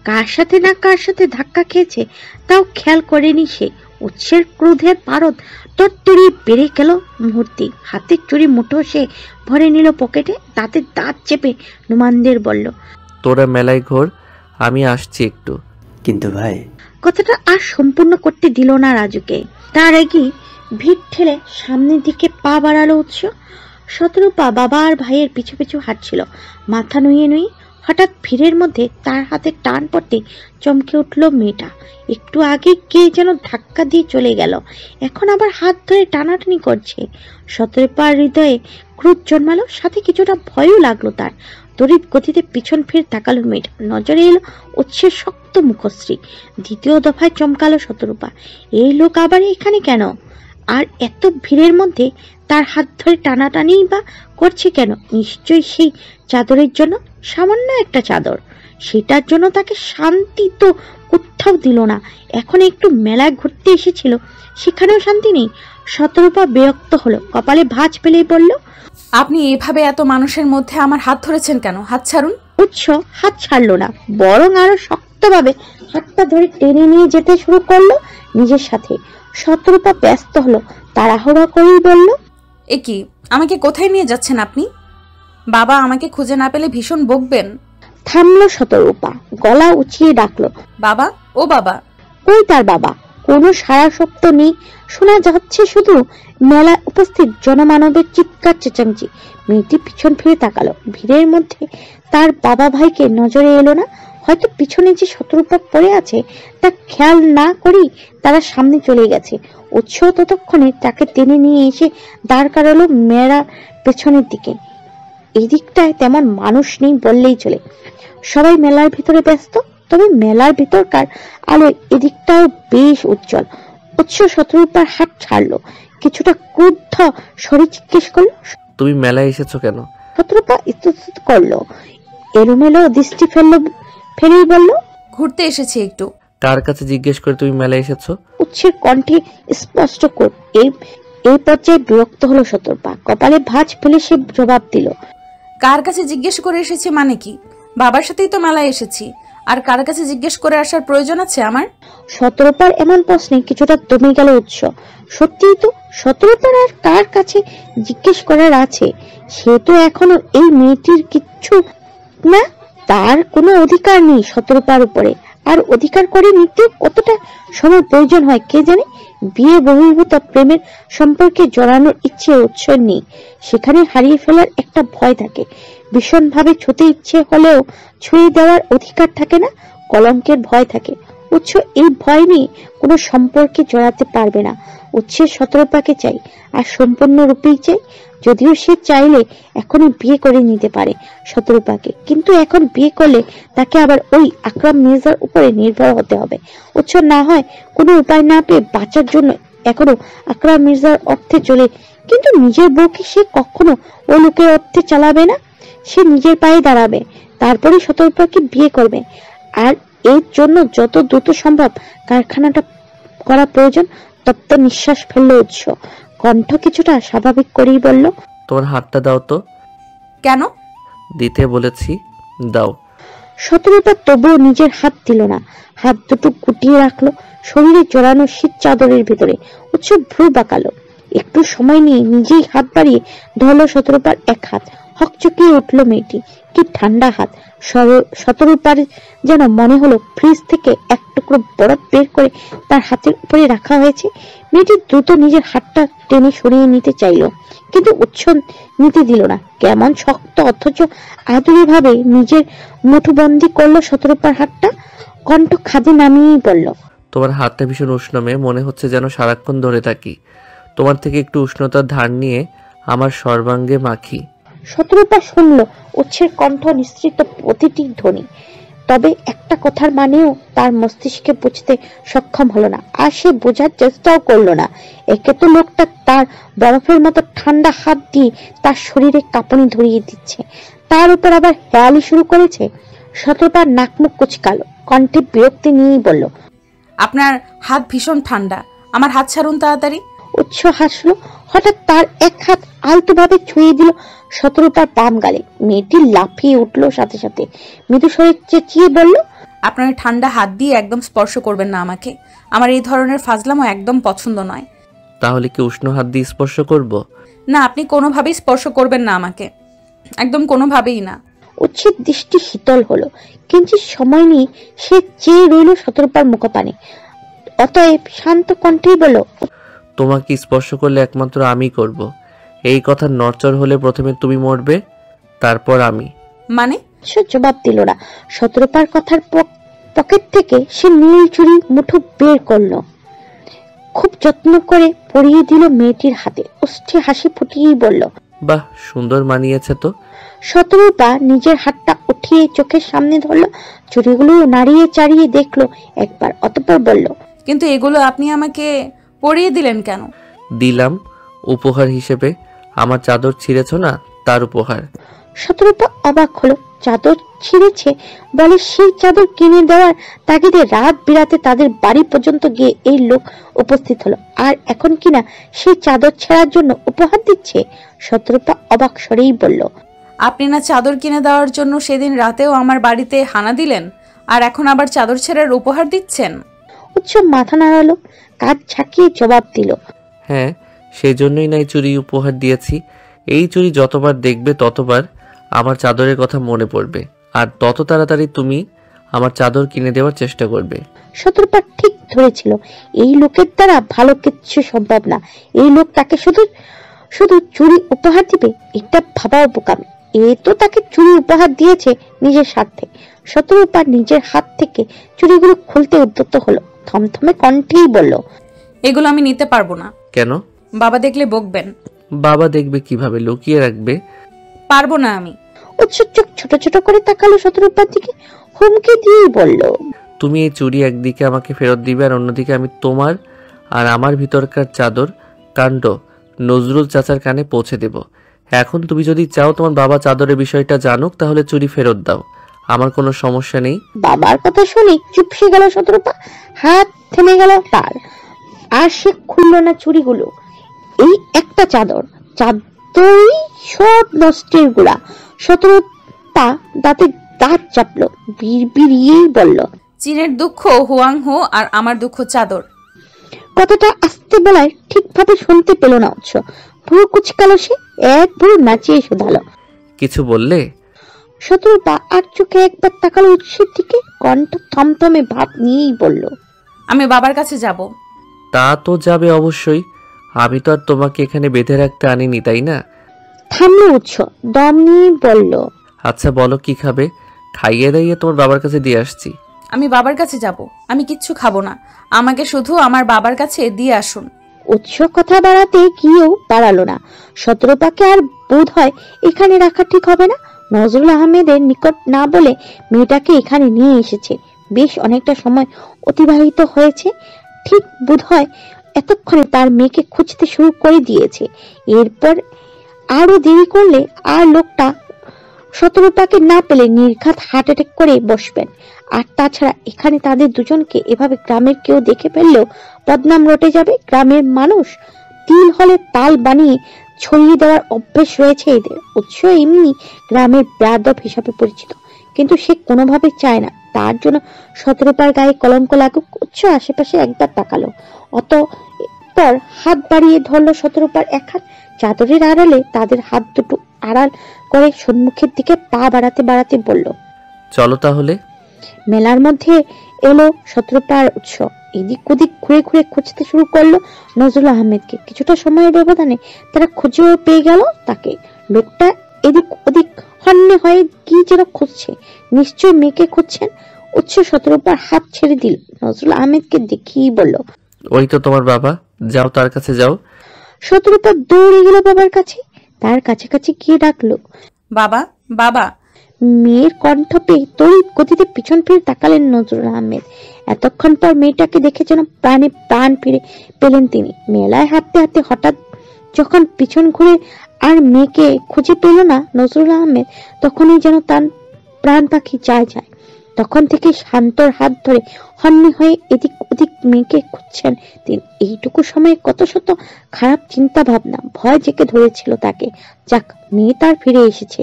কার সাথে না কার সাথে ধাক্কা খেয়েছে তাও খেয়াল করেনি সে। উৎসের ক্রোধের পারদ তরতরি বেড়ে গেল মুহূর্তে। হাতের চুড়ি মুঠো সে ভরে নিল পকেটে, তাতে দাঁত চেপে নুমানদের বলল, তোরা মেলায় ঘোর, আমি আসছি একটু। কিন্তু ভাই, কথাটা আর সম্পূর্ণ করতে দিল না রাজুকে। তার আগে ভিড় ঠেলে সামনের দিকে পা বাড়ালো উৎস। শতরূপা বাবা আর ভাইয়ের পিছু পিছু হাঁটছিল, মাথা নুয়ে নুয়ে। হঠাৎ ভিড়ের মধ্যে তার হাতে টান পড়তে চমকে উঠল মেয়েটা। একটু আগে কে যেন ধাক্কা দিয়ে চলে গেল, এখন আবার হাত ধরে টানাটানি করছে। শতরূপার হৃদয়ে ক্রোধ জন্মালো, সাথে কিছুটা ভয়ও লাগলো তার। তড়িৎ গতিতে পিছন ফিরে তাকালো মেয়েটা। নজরে এলো উৎসের শক্ত মুখশ্রী। দ্বিতীয় দফায় চমকালো শতরূপা, এই লোক আবার এখানে কেন? আর এত ভিড়ের মধ্যে তার হাত ধরে টানাটানি বা করছে কেন? নিশ্চয়ই সেই চাদরের জন্য। সামান্য একটা চাদর, সেটার জন্য তাকে শান্তি তো কোথাও দিল না। এখন একটু মেলায় ঘুরতে এসেছিল, সেখানেও শান্তি নেই। শতরূপা বিরক্ত হলো, কপালে ভাঁজ ফেলেই বলল, আপনি এভাবে এত মানুষের মধ্যে আমার হাত ধরেছেন কেন? হাত ছাড়ুন। উৎস হাত ছাড়লো না, বরং আরো শক্তভাবে হাতটা ধরে টেনে নিয়ে যেতে শুরু করলো নিজের সাথে। শতরূপা ব্যস্ত হলো, তাড়াহুড়া করেই বলল, এ কি, আমাকে কোথায় নিয়ে যাচ্ছেন আপনি? বাবা আমাকে খুঁজে না পেলে ভীষণ বকবেন। থামলো শতরূপা, গলা উঁচিয়ে ডাকলো, বাবা, ও বাবা। কই তার বাবা? কোনো সারা শব্দ নেই, শোনা যাচ্ছে শুধু মেলায় উপস্থিত জনমানবের চিৎকার চেঁচামেচি। মেয়েটি পিছন ফিরে তাকালো, ভিড়ের মধ্যে তার বাবা ভাইকে নজরে এলো না। হয়তো পিছনে যে শতরূপা পড়ে আছে তা খেয়াল না করেই তারা সামনে চলে গেছে। উৎস ততক্ষণে তাকে টেনে নিয়ে এসে দাঁড় করালো মেয়েরা পেছনের দিকে। এই দিকটায় তেমন মানুষ নেই বললেই চলে, সবাই মেলার ভিতরে ব্যস্ত। তবে মেলার ভিতরকার আলো এদিকটাও বেশ উজ্জ্বল। উৎস শতরূপার হাত ছাড়লো, কিছুটা ক্রুদ্ধ স্বরে জিজ্ঞেস করলো, তুমি মেলায় এসেছো কেন? শতরূপা ইতস্তত করলো, এলোমেলো দৃষ্টি ফেলেই বলল, ঘুরতে এসেছি একটু। কার কাছে জিজ্ঞেস করে তুমি মেলায় এসেছো? উৎসের কণ্ঠে স্পষ্ট কর। এই পর্যায়ে বিরক্ত হলো শতরূপা, কপালে ভাঁজ ফেলে সে জবাব দিল, কার কাছে জিজ্ঞেস করে এসেছি মানে কি? বাবার সাথেই তো মেলায় এসেছি, আর কার কাছে জিজ্ঞেস করে আসার প্রয়োজন আছে আমার? শতরূপার এমন প্রশ্নে কিছুটা দমে গেল উৎস। সত্যিই তো, শতরূপার আর কার কাছে জিজ্ঞেস করার আছে? সে তো এখনো এই মেয়েটির কিচ্ছু না, তার কোনো অধিকার নেই শতরূপার উপরে। আর অধিকার করে নিতে কতটা সময় প্রয়োজন হয় কে জানে। বিয়ে বহির্ভূত প্রেমের সম্পর্কে জড়ানোর ইচ্ছে উৎসর নেই, সেখানে হারিয়ে ফেলার একটা ভয় থাকে। ভীষণভাবে ছুঁতে ইচ্ছে হলেও ছুঁয়ে দেওয়ার অধিকার থাকে না, কলঙ্কের ভয় থাকে। উৎস এই ভয় নিয়ে কোনো সম্পর্কে জড়াতে পারবে না। উৎসের শতরূপাকে চাই, আর সম্পূর্ণ রূপেই চাই। যদিও সে চাইলে এখনই বিয়ে করে নিতে পারে শতরূপাকে, কিন্তু এখন বিয়ে করলে তাকে আবার ওই আকরাম মির্জার উপরে নির্ভর হতে হবে। উৎস না হয় কোনো উপায় না পেয়ে বাঁচার জন্য এখনো আকরাম মির্জার অর্থে চলে, কিন্তু নিজের বউকে সে কখনো ওই লোকের অর্থে চালাবে না। সে নিজের পায়ে দাঁড়াবে, তারপরে শতরূপাকে বিয়ে করবে। আর এর জন্য যত দ্রুত সম্ভব কারখানাটা করা প্রয়োজন। তপ্ত নিঃশ্বাস ফেললো উৎস, কণ্ঠ কিছুটা স্বাভাবিক করেই বলল, তোমার হাতটা দাও তো। কেন? দিতে বলেছি, দাও। শতরূপা তবুও নিজের হাত দিল না, হাত দুটো গুটিয়ে রাখলো শরীরে জড়ানো শীত চাদরের ভেতরে। উৎসব ভ্রু বাঁকালো, একটু সময় নিয়ে নিজেই হাত বাড়িয়ে ধরলো শতরূপার এক হাত। হকচকিয়ে উঠলো মেয়েটি, কি ঠান্ডা হাত। শতরূপার যেন মনে হলো ফ্রিজ থেকে এক টুকরো বরফ বের করে তার হাতের উপরে রাখা হয়েছে। মেয়েটি দ্রুত নিজের হাতটা টেনে সরিয়ে নিতে চাইলো, কিন্তু উৎসব নিতে দিল না। কেমন শক্ত অথচ আদুরে ভাবে নিজের মুঠোবন্দি করলো শতরূপার হাতটা। কণ্ঠ খাদে নামিয়েই বলল, তোমার হাতটা ভীষণ উষ্ণ মেয়ে, মনে হচ্ছে যেন সারাক্ষণ ধরে থাকি। তোমার থেকে একটু উষ্ণতার ধার নিয়ে আমার সর্বাঙ্গে মাখি। শতরূপা শুনল উৎসের কণ্ঠ নিঃসৃত প্রতিটি ধ্বনি, তবে একটা কথার মানেও তার মস্তিষ্কে বুঝতে সক্ষম হলো না, আর সে বোঝার চেষ্টাও করলো না। একে তো লোকটা তার বরফের মতো ঠান্ডা হাত দিয়ে তার শরীরে কাঁপুনি ধরিয়ে দিচ্ছে, তার উপর আবার হেয়ালি শুরু করেছে। শতরূপার নাক মুখ কুচকালো, কণ্ঠে বিরক্তি নিয়েই বলল, আপনার হাত ভীষণ ঠান্ডা, আমার হাত ছাড়ুন তাড়াতাড়ি। উৎস হাসলো। হঠাৎ তার এক হাত আলতো ভাবে ছুঁয়ে দিল শতরূপার বাম গালে। মেয়েটি লাফিয়ে উঠলো সাথে সাথে, মৃদু স্বরে চেঁচিয়ে বলল, আপনার ঠান্ডা হাত দিয়ে একদম স্পর্শ করবেন না আমাকে, আমার এই ধরনের ফাজলামো একদম পছন্দ নয়। তাহলে কি উষ্ণ হাত দিয়ে স্পর্শ করব? না, আপনি কোনোভাবেই স্পর্শ করবেন না আমাকে, একদম কোনোভাবেই না। উচ্ছেদ দৃষ্টি শীতল হলো, কিঞ্চিৎ সময় নিয়ে সে চেয়ে রইল শতরূপার মুখপানে। অতএব শান্ত কণ্ঠেই বলল, তোমাকে স্পর্শ করলে একমাত্র আমি করব। এই কথার নড়চড় হলে প্রথমে তুমি মরবে, তারপর আমি। মানে? সে জবাব দিল না। শতরূপার কথার পকেট থেকে সে নীল চুড়ি মুঠো বের করলো, খুব যত্ন করে পরিয়ে দিল মেয়েটির হাতে। ওষ্ঠে হাসি ফুটিয়েই বলল, বাহ, সুন্দর মানিয়েছে তো। শতরূপা নিজের হাতটা উঠিয়ে চোখের সামনে ধরলো, চুড়িগুলো নাড়িয়ে চাড়িয়ে দেখলো একবার, অতঃপর বলল, কিন্তু এগুলো আপনি আমাকে পরিয়ে দিলেন কেন? দিলাম উপহার হিসেবে, আমার চাদর ছিঁড়েছ না তার উপহার। শতরূপা অবাক হলো। চাদর ছিঁড়েছে বলে সেই চাদর কিনে দেওয়ার তাগিদে রাত বিরাতে তাদের বাড়ি পর্যন্ত গিয়ে এই লোক উপস্থিত হলো, আর এখন কিনা সেই চাদর ছেঁড়ার জন্য উপহার দিচ্ছে। শতরূপা অবাক স্বরেই বলল, আপনি না চাদর কিনে দেওয়ার জন্য সেদিন রাতেও আমার বাড়িতে হানা দিলেন, আর এখন আবার চাদর ছেঁড়ার উপহার দিচ্ছেন? উৎসব মাথা নাড়ালো, কাঁধ ঝাঁকিয়ে জবাব দিল, হ্যাঁ, সেই জন্যই নাই চুরি উপহার দিয়েছি। এই চুরি যতবার দেখবে ততবার আমার চাদরের কথা মনে পড়বে, আর তত তাড়াতাড়ি তুমি আমার চাদর কিনে দেওয়ার চেষ্টা করবে। শতরূপা ঠিক ধরেছিল, এই লোকের দ্বারা ভালো কিছু সম্ভব না। এই লোক তাকে শুধু শুধু চুরি উপহার দিবে, এটা ভাবাও বোকামি। এ তো তাকে চুরি উপহার দিয়েছে নিজের স্বার্থে। শতরূপা নিজের হাত থেকে চুরিগুলো খুলতে উদ্যত হলো, থমথমে কণ্ঠেই বলল, এগুলো আমি নিতে পারবো না। কেন? বাবা দেখলে বকবেন। বাবা দেখবে কিভাবে, লুকিয়ে রাখবে? পারবো না আমি। উৎসুক চোখ ছোট ছোট করে তাকালো শতরূপার দিকে, হুমকি দিয়েই বলল, তুমি এই চুরি একদিকে আমাকে ফেরত দিবে, আর অন্যদিকে আমি তোমার আর আমার ভিতরকার চাদর কাণ্ড নজরুল চাচার কানে পৌঁছে দেব। এখন তুমি যদি চাও তোমার বাবা চাদরের বিষয়টা জানুক, তাহলে চুরি ফেরত দাও, আমার কোনো সমস্যা নেই। বাবার কথা শুনে চুপসে গেল শতরূপা, হাত থেমে গেল তার, আর সে খুলল না চুরিগুলো। এই একটা চাদর, চাদরই সব নষ্টের গুড়া। শতরূপা দাঁতে দাঁত চাপলো, বিড়বিড়িয়েই বলল, চীনের দুঃখ হুয়াং হো, আর আমার দুঃখ চাদর। কথাটা আস্তে বলায় ঠিকভাবে শুনতে পেল না উৎস। ভুরু কুচকালো সে, এক ভুরু নাচিয়ে শুধালো, কিছু বললে? শতরূপা আর চোখে একবার তাকালো উৎসের দিকে, কণ্ঠ থমথমে ভাব নিয়েই বলল, আমি বাবার কাছে যাব। তা তো যাবে অবশ্যই, আমি তো আর তোমাকে এখানে বেঁধে রাখতে আনিনি, তাই না? থামলো উৎস, দম নিয়ে বলল, আচ্ছা বলো কি খাবে, খাইয়ে দাইয়ে তোমার বাবার কাছে দিয়ে আসছি। আমি বাবার কাছে যাব, আমি কিচ্ছু খাবো না, আমাকে শুধু আমার বাবার কাছে দিয়ে আসুন। উৎস কথা বাড়াতে গিয়েও বাড়ালো না। শতরূপাকে আর বোধ হয় এখানে রাখা ঠিক হবে না। নজরুল আহমেদের নিকট না বলে মেয়েটাকে এখানে নিয়ে এসেছে, বেশ অনেকটা সময় অতিবাহিত হয়েছে। ঠিক বোধ হয় এতক্ষণে তার মেয়েকে খুঁজতে শুরু করে দিয়েছে। এরপর আরো দেরি করলে আর লোকটা শতরূপাকে না পেলে নির্ঘাত হার্ট অ্যাটাক করে বসবেন। আর তাছাড়া এখানে তাদের দুজনকে এভাবে গ্রামের কেউ দেখে ফেললেও বদনাম রটে যাবে। গ্রামের মানুষ তিল হলে তাল বানিয়ে ছড়িয়ে দেওয়ার অভ্যেস রয়েছে এদের। উৎস এমনি গ্রামের বেয়াদব হিসাবে পরিচিত, কিন্তু সে কোনোভাবে চায় না তার জন্য শতরূপার গায়ে কলঙ্ক লাগুক। উৎস আশেপাশে একবার তাকালো, অতঃপর হাত বাড়িয়ে ধরলো শতরূপার এক হাত। চাদরের আড়ালে তাদের হাত দুটো আড়াল করে সম্মুখের দিকে পা বাড়াতে বাড়াতে বলল, চলো তাহলে। মেলার মধ্যে এলো শতরূপার উৎস। এদিক ওদিক ঘুরে ঘুরে খুঁজতে শুরু করলো নজরুল আহমেদকে। কিছুটা সময়ের ব্যবধানে তারা খুঁজেও পেয়ে গেল তাকে। লোকটা এদিক ওদিক হন্যে হয়ে কি যেন খুঁজছে, নিশ্চয় মেয়েকে খুঁজছেন। উৎস শতরূপার হাত ছেড়ে দিল, নজরুল আহমেদকে দেখিয়ে বলল, ওই তো তোমার বাবা, যাও তার কাছে যাও। শতরূপা দৌড়ে গেল বাবার কাছে, তার কাছাকাছি গিয়ে ডাকলো, বাবা বাবা। মেয়ের কণ্ঠ পেয়ে তড়িৎ গতিতে পিছন ফিরে তাকালেন নজরুল আহমেদ। এতক্ষণ পর মেয়েটাকে দেখে যেন প্রাণে প্রাণ ফিরে পেলেন তিনি। মেলায় হাঁটতে হাঁটতে হঠাৎ যখন পিছন ঘুরে আর মেয়েকে খুঁজে পেল না নজরুল আহমেদ, তখনই যেন তার প্রাণ পাখি যায় যায়। তখন থেকে শান্তর হাত ধরে হন্যে হয়ে এদিক ওদিক মেয়েকে খুঁজছেন তিনি। এইটুকু সময়ে কত শত খারাপ চিন্তা ভাবনা ভয় জেঁকে ধরেছিল তাকে। যাক, মেয়ে তার ফিরে এসেছে,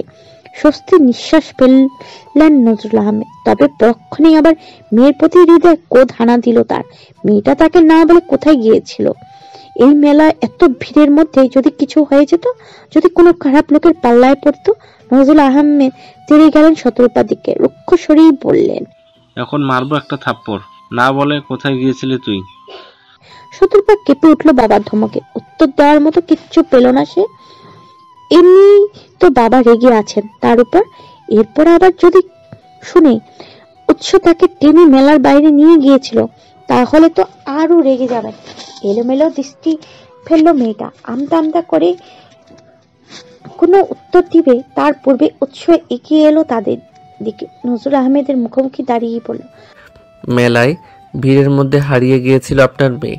স্বস্তির নিঃশ্বাস ফেললেন নজরুল আহমেদ। তবে পরক্ষণেই আবার মেয়ের প্রতি হৃদয় কোদ হানা দিল তার। মেয়েটা তাকে না বলে কোথায় গিয়েছিল? এই মেলায় এত ভিড়ের মধ্যে যদি কিছু হয়ে যেত, যদি কোনো খারাপ লোকের পাল্লায় পড়তো? নজরুল আহমেদ তেড়ে গেলেন শতরূপার দিকে, রুক্ষ স্বরেই বললেন, এখন মারবো একটা থাপ্পড়। না বলে কোথায় গিয়েছিলি তুই? শতরূপা কেঁপে উঠলো বাবার ধমকে। উত্তর দেওয়ার মতো কিচ্ছু পেল না সে। এমনি তো বাবা রেগে আছেন তার উপর, এরপর আবার যদি শুনে উৎস তাকে টেনে মেলার বাইরে নিয়ে গিয়েছিল, তাহলে তো আরো রেগে যাবেন। এলোমেলো দৃষ্টি ফেললো মেয়েটা, আমদা আমদা করে কোনো উত্তর দিবে তার পূর্বে উৎস এগিয়ে এলো তাদের দিকে। নজরুল আহমেদের মুখোমুখি দাঁড়িয়ে পড়ল, মেলায় ভিড়ের মধ্যে হারিয়ে গিয়েছিল আপনার মেয়ে,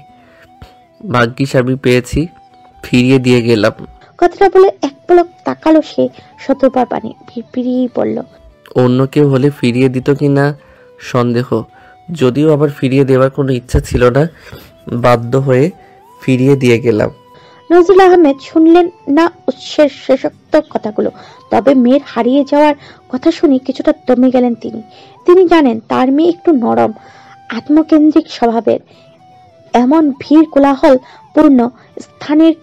ভাগ্যিস আমি পেয়েছি, ফিরিয়ে দিয়ে গেলাম। কথাটা বলে এক পলক তাকালো সে শতরূপার পানে, ফিরিয়ে পড়ল, অন্য কেউ হলে ফিরিয়ে দিত কিনা সন্দেহ, যদিও আবার ফিরিয়ে দেওয়ার কোনো ইচ্ছা ছিল না, বাধ্য হয়ে ফিরিয়ে দিয়ে গেলাম। নজরুল আহমেদ শুনলেন না উৎসের শেষোক্ত কথাগুলো, তবে মেয়ের হারিয়ে যাওয়ার কথা শুনে কিছুটা দমে গেলেন তিনি। তিনি জানেন তার মেয়ে একটু নরম, আত্মকেন্দ্রিক স্বভাবের। এমন ভিড় কোলাহল পূর্ণ স্থানের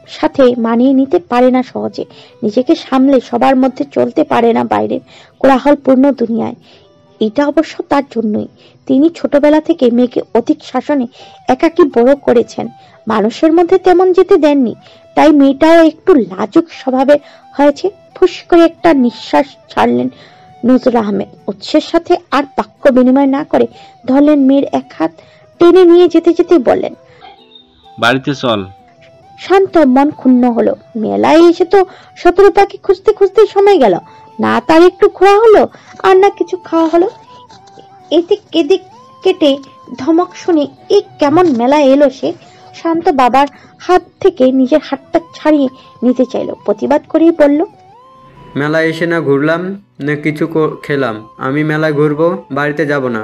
সাথে মানিয়ে নিতে পারে না সহজে, নিজেকে সামলে সবার মধ্যে চলতে পারে না বাইরের কোলাহল পূর্ণ দুনিয়ায়। এটা অবশ্য তার জন্যই তিনি ছোটবেলা থেকে মেয়েকে অধিক শাসনে একাকী বড় করেছেন, মানুষের মধ্যে তেমন যেতে দেননি। তাই মেয়েটাও একটু লাজুক স্বভাবের হয়েছে। ফুস করে একটা নিঃশ্বাস ছাড়লেন নজরুল আহমেদ। উৎসের সাথে আর বাক্য বিনিময় না করে ধরলেন মেয়ের এক হাত, টেনে নিয়ে যেতে যেতে বললেন, বাড়িতে চল। শান্ত মন ক্ষুণ্ণ হলো। মেলায় এসে তো শতরূপাকে খুঁজতে খুঁজতে সময় গেল, না তার একটু ঘোরা হলো আর না কিছু খাওয়া হলো। এতে কেঁদে কেটে ধমক শুনে এই কেমন মেলা এলো সে। শান্ত বাবার হাত থেকে নিজের হাতটা ছাড়িয়ে নিতে চাইল, প্রতিবাদ করেই বলল, মেলায় এসে না ঘুরলাম না কিছু খেলাম, আমি মেলায় ঘুরবো, বাড়িতে যাব না।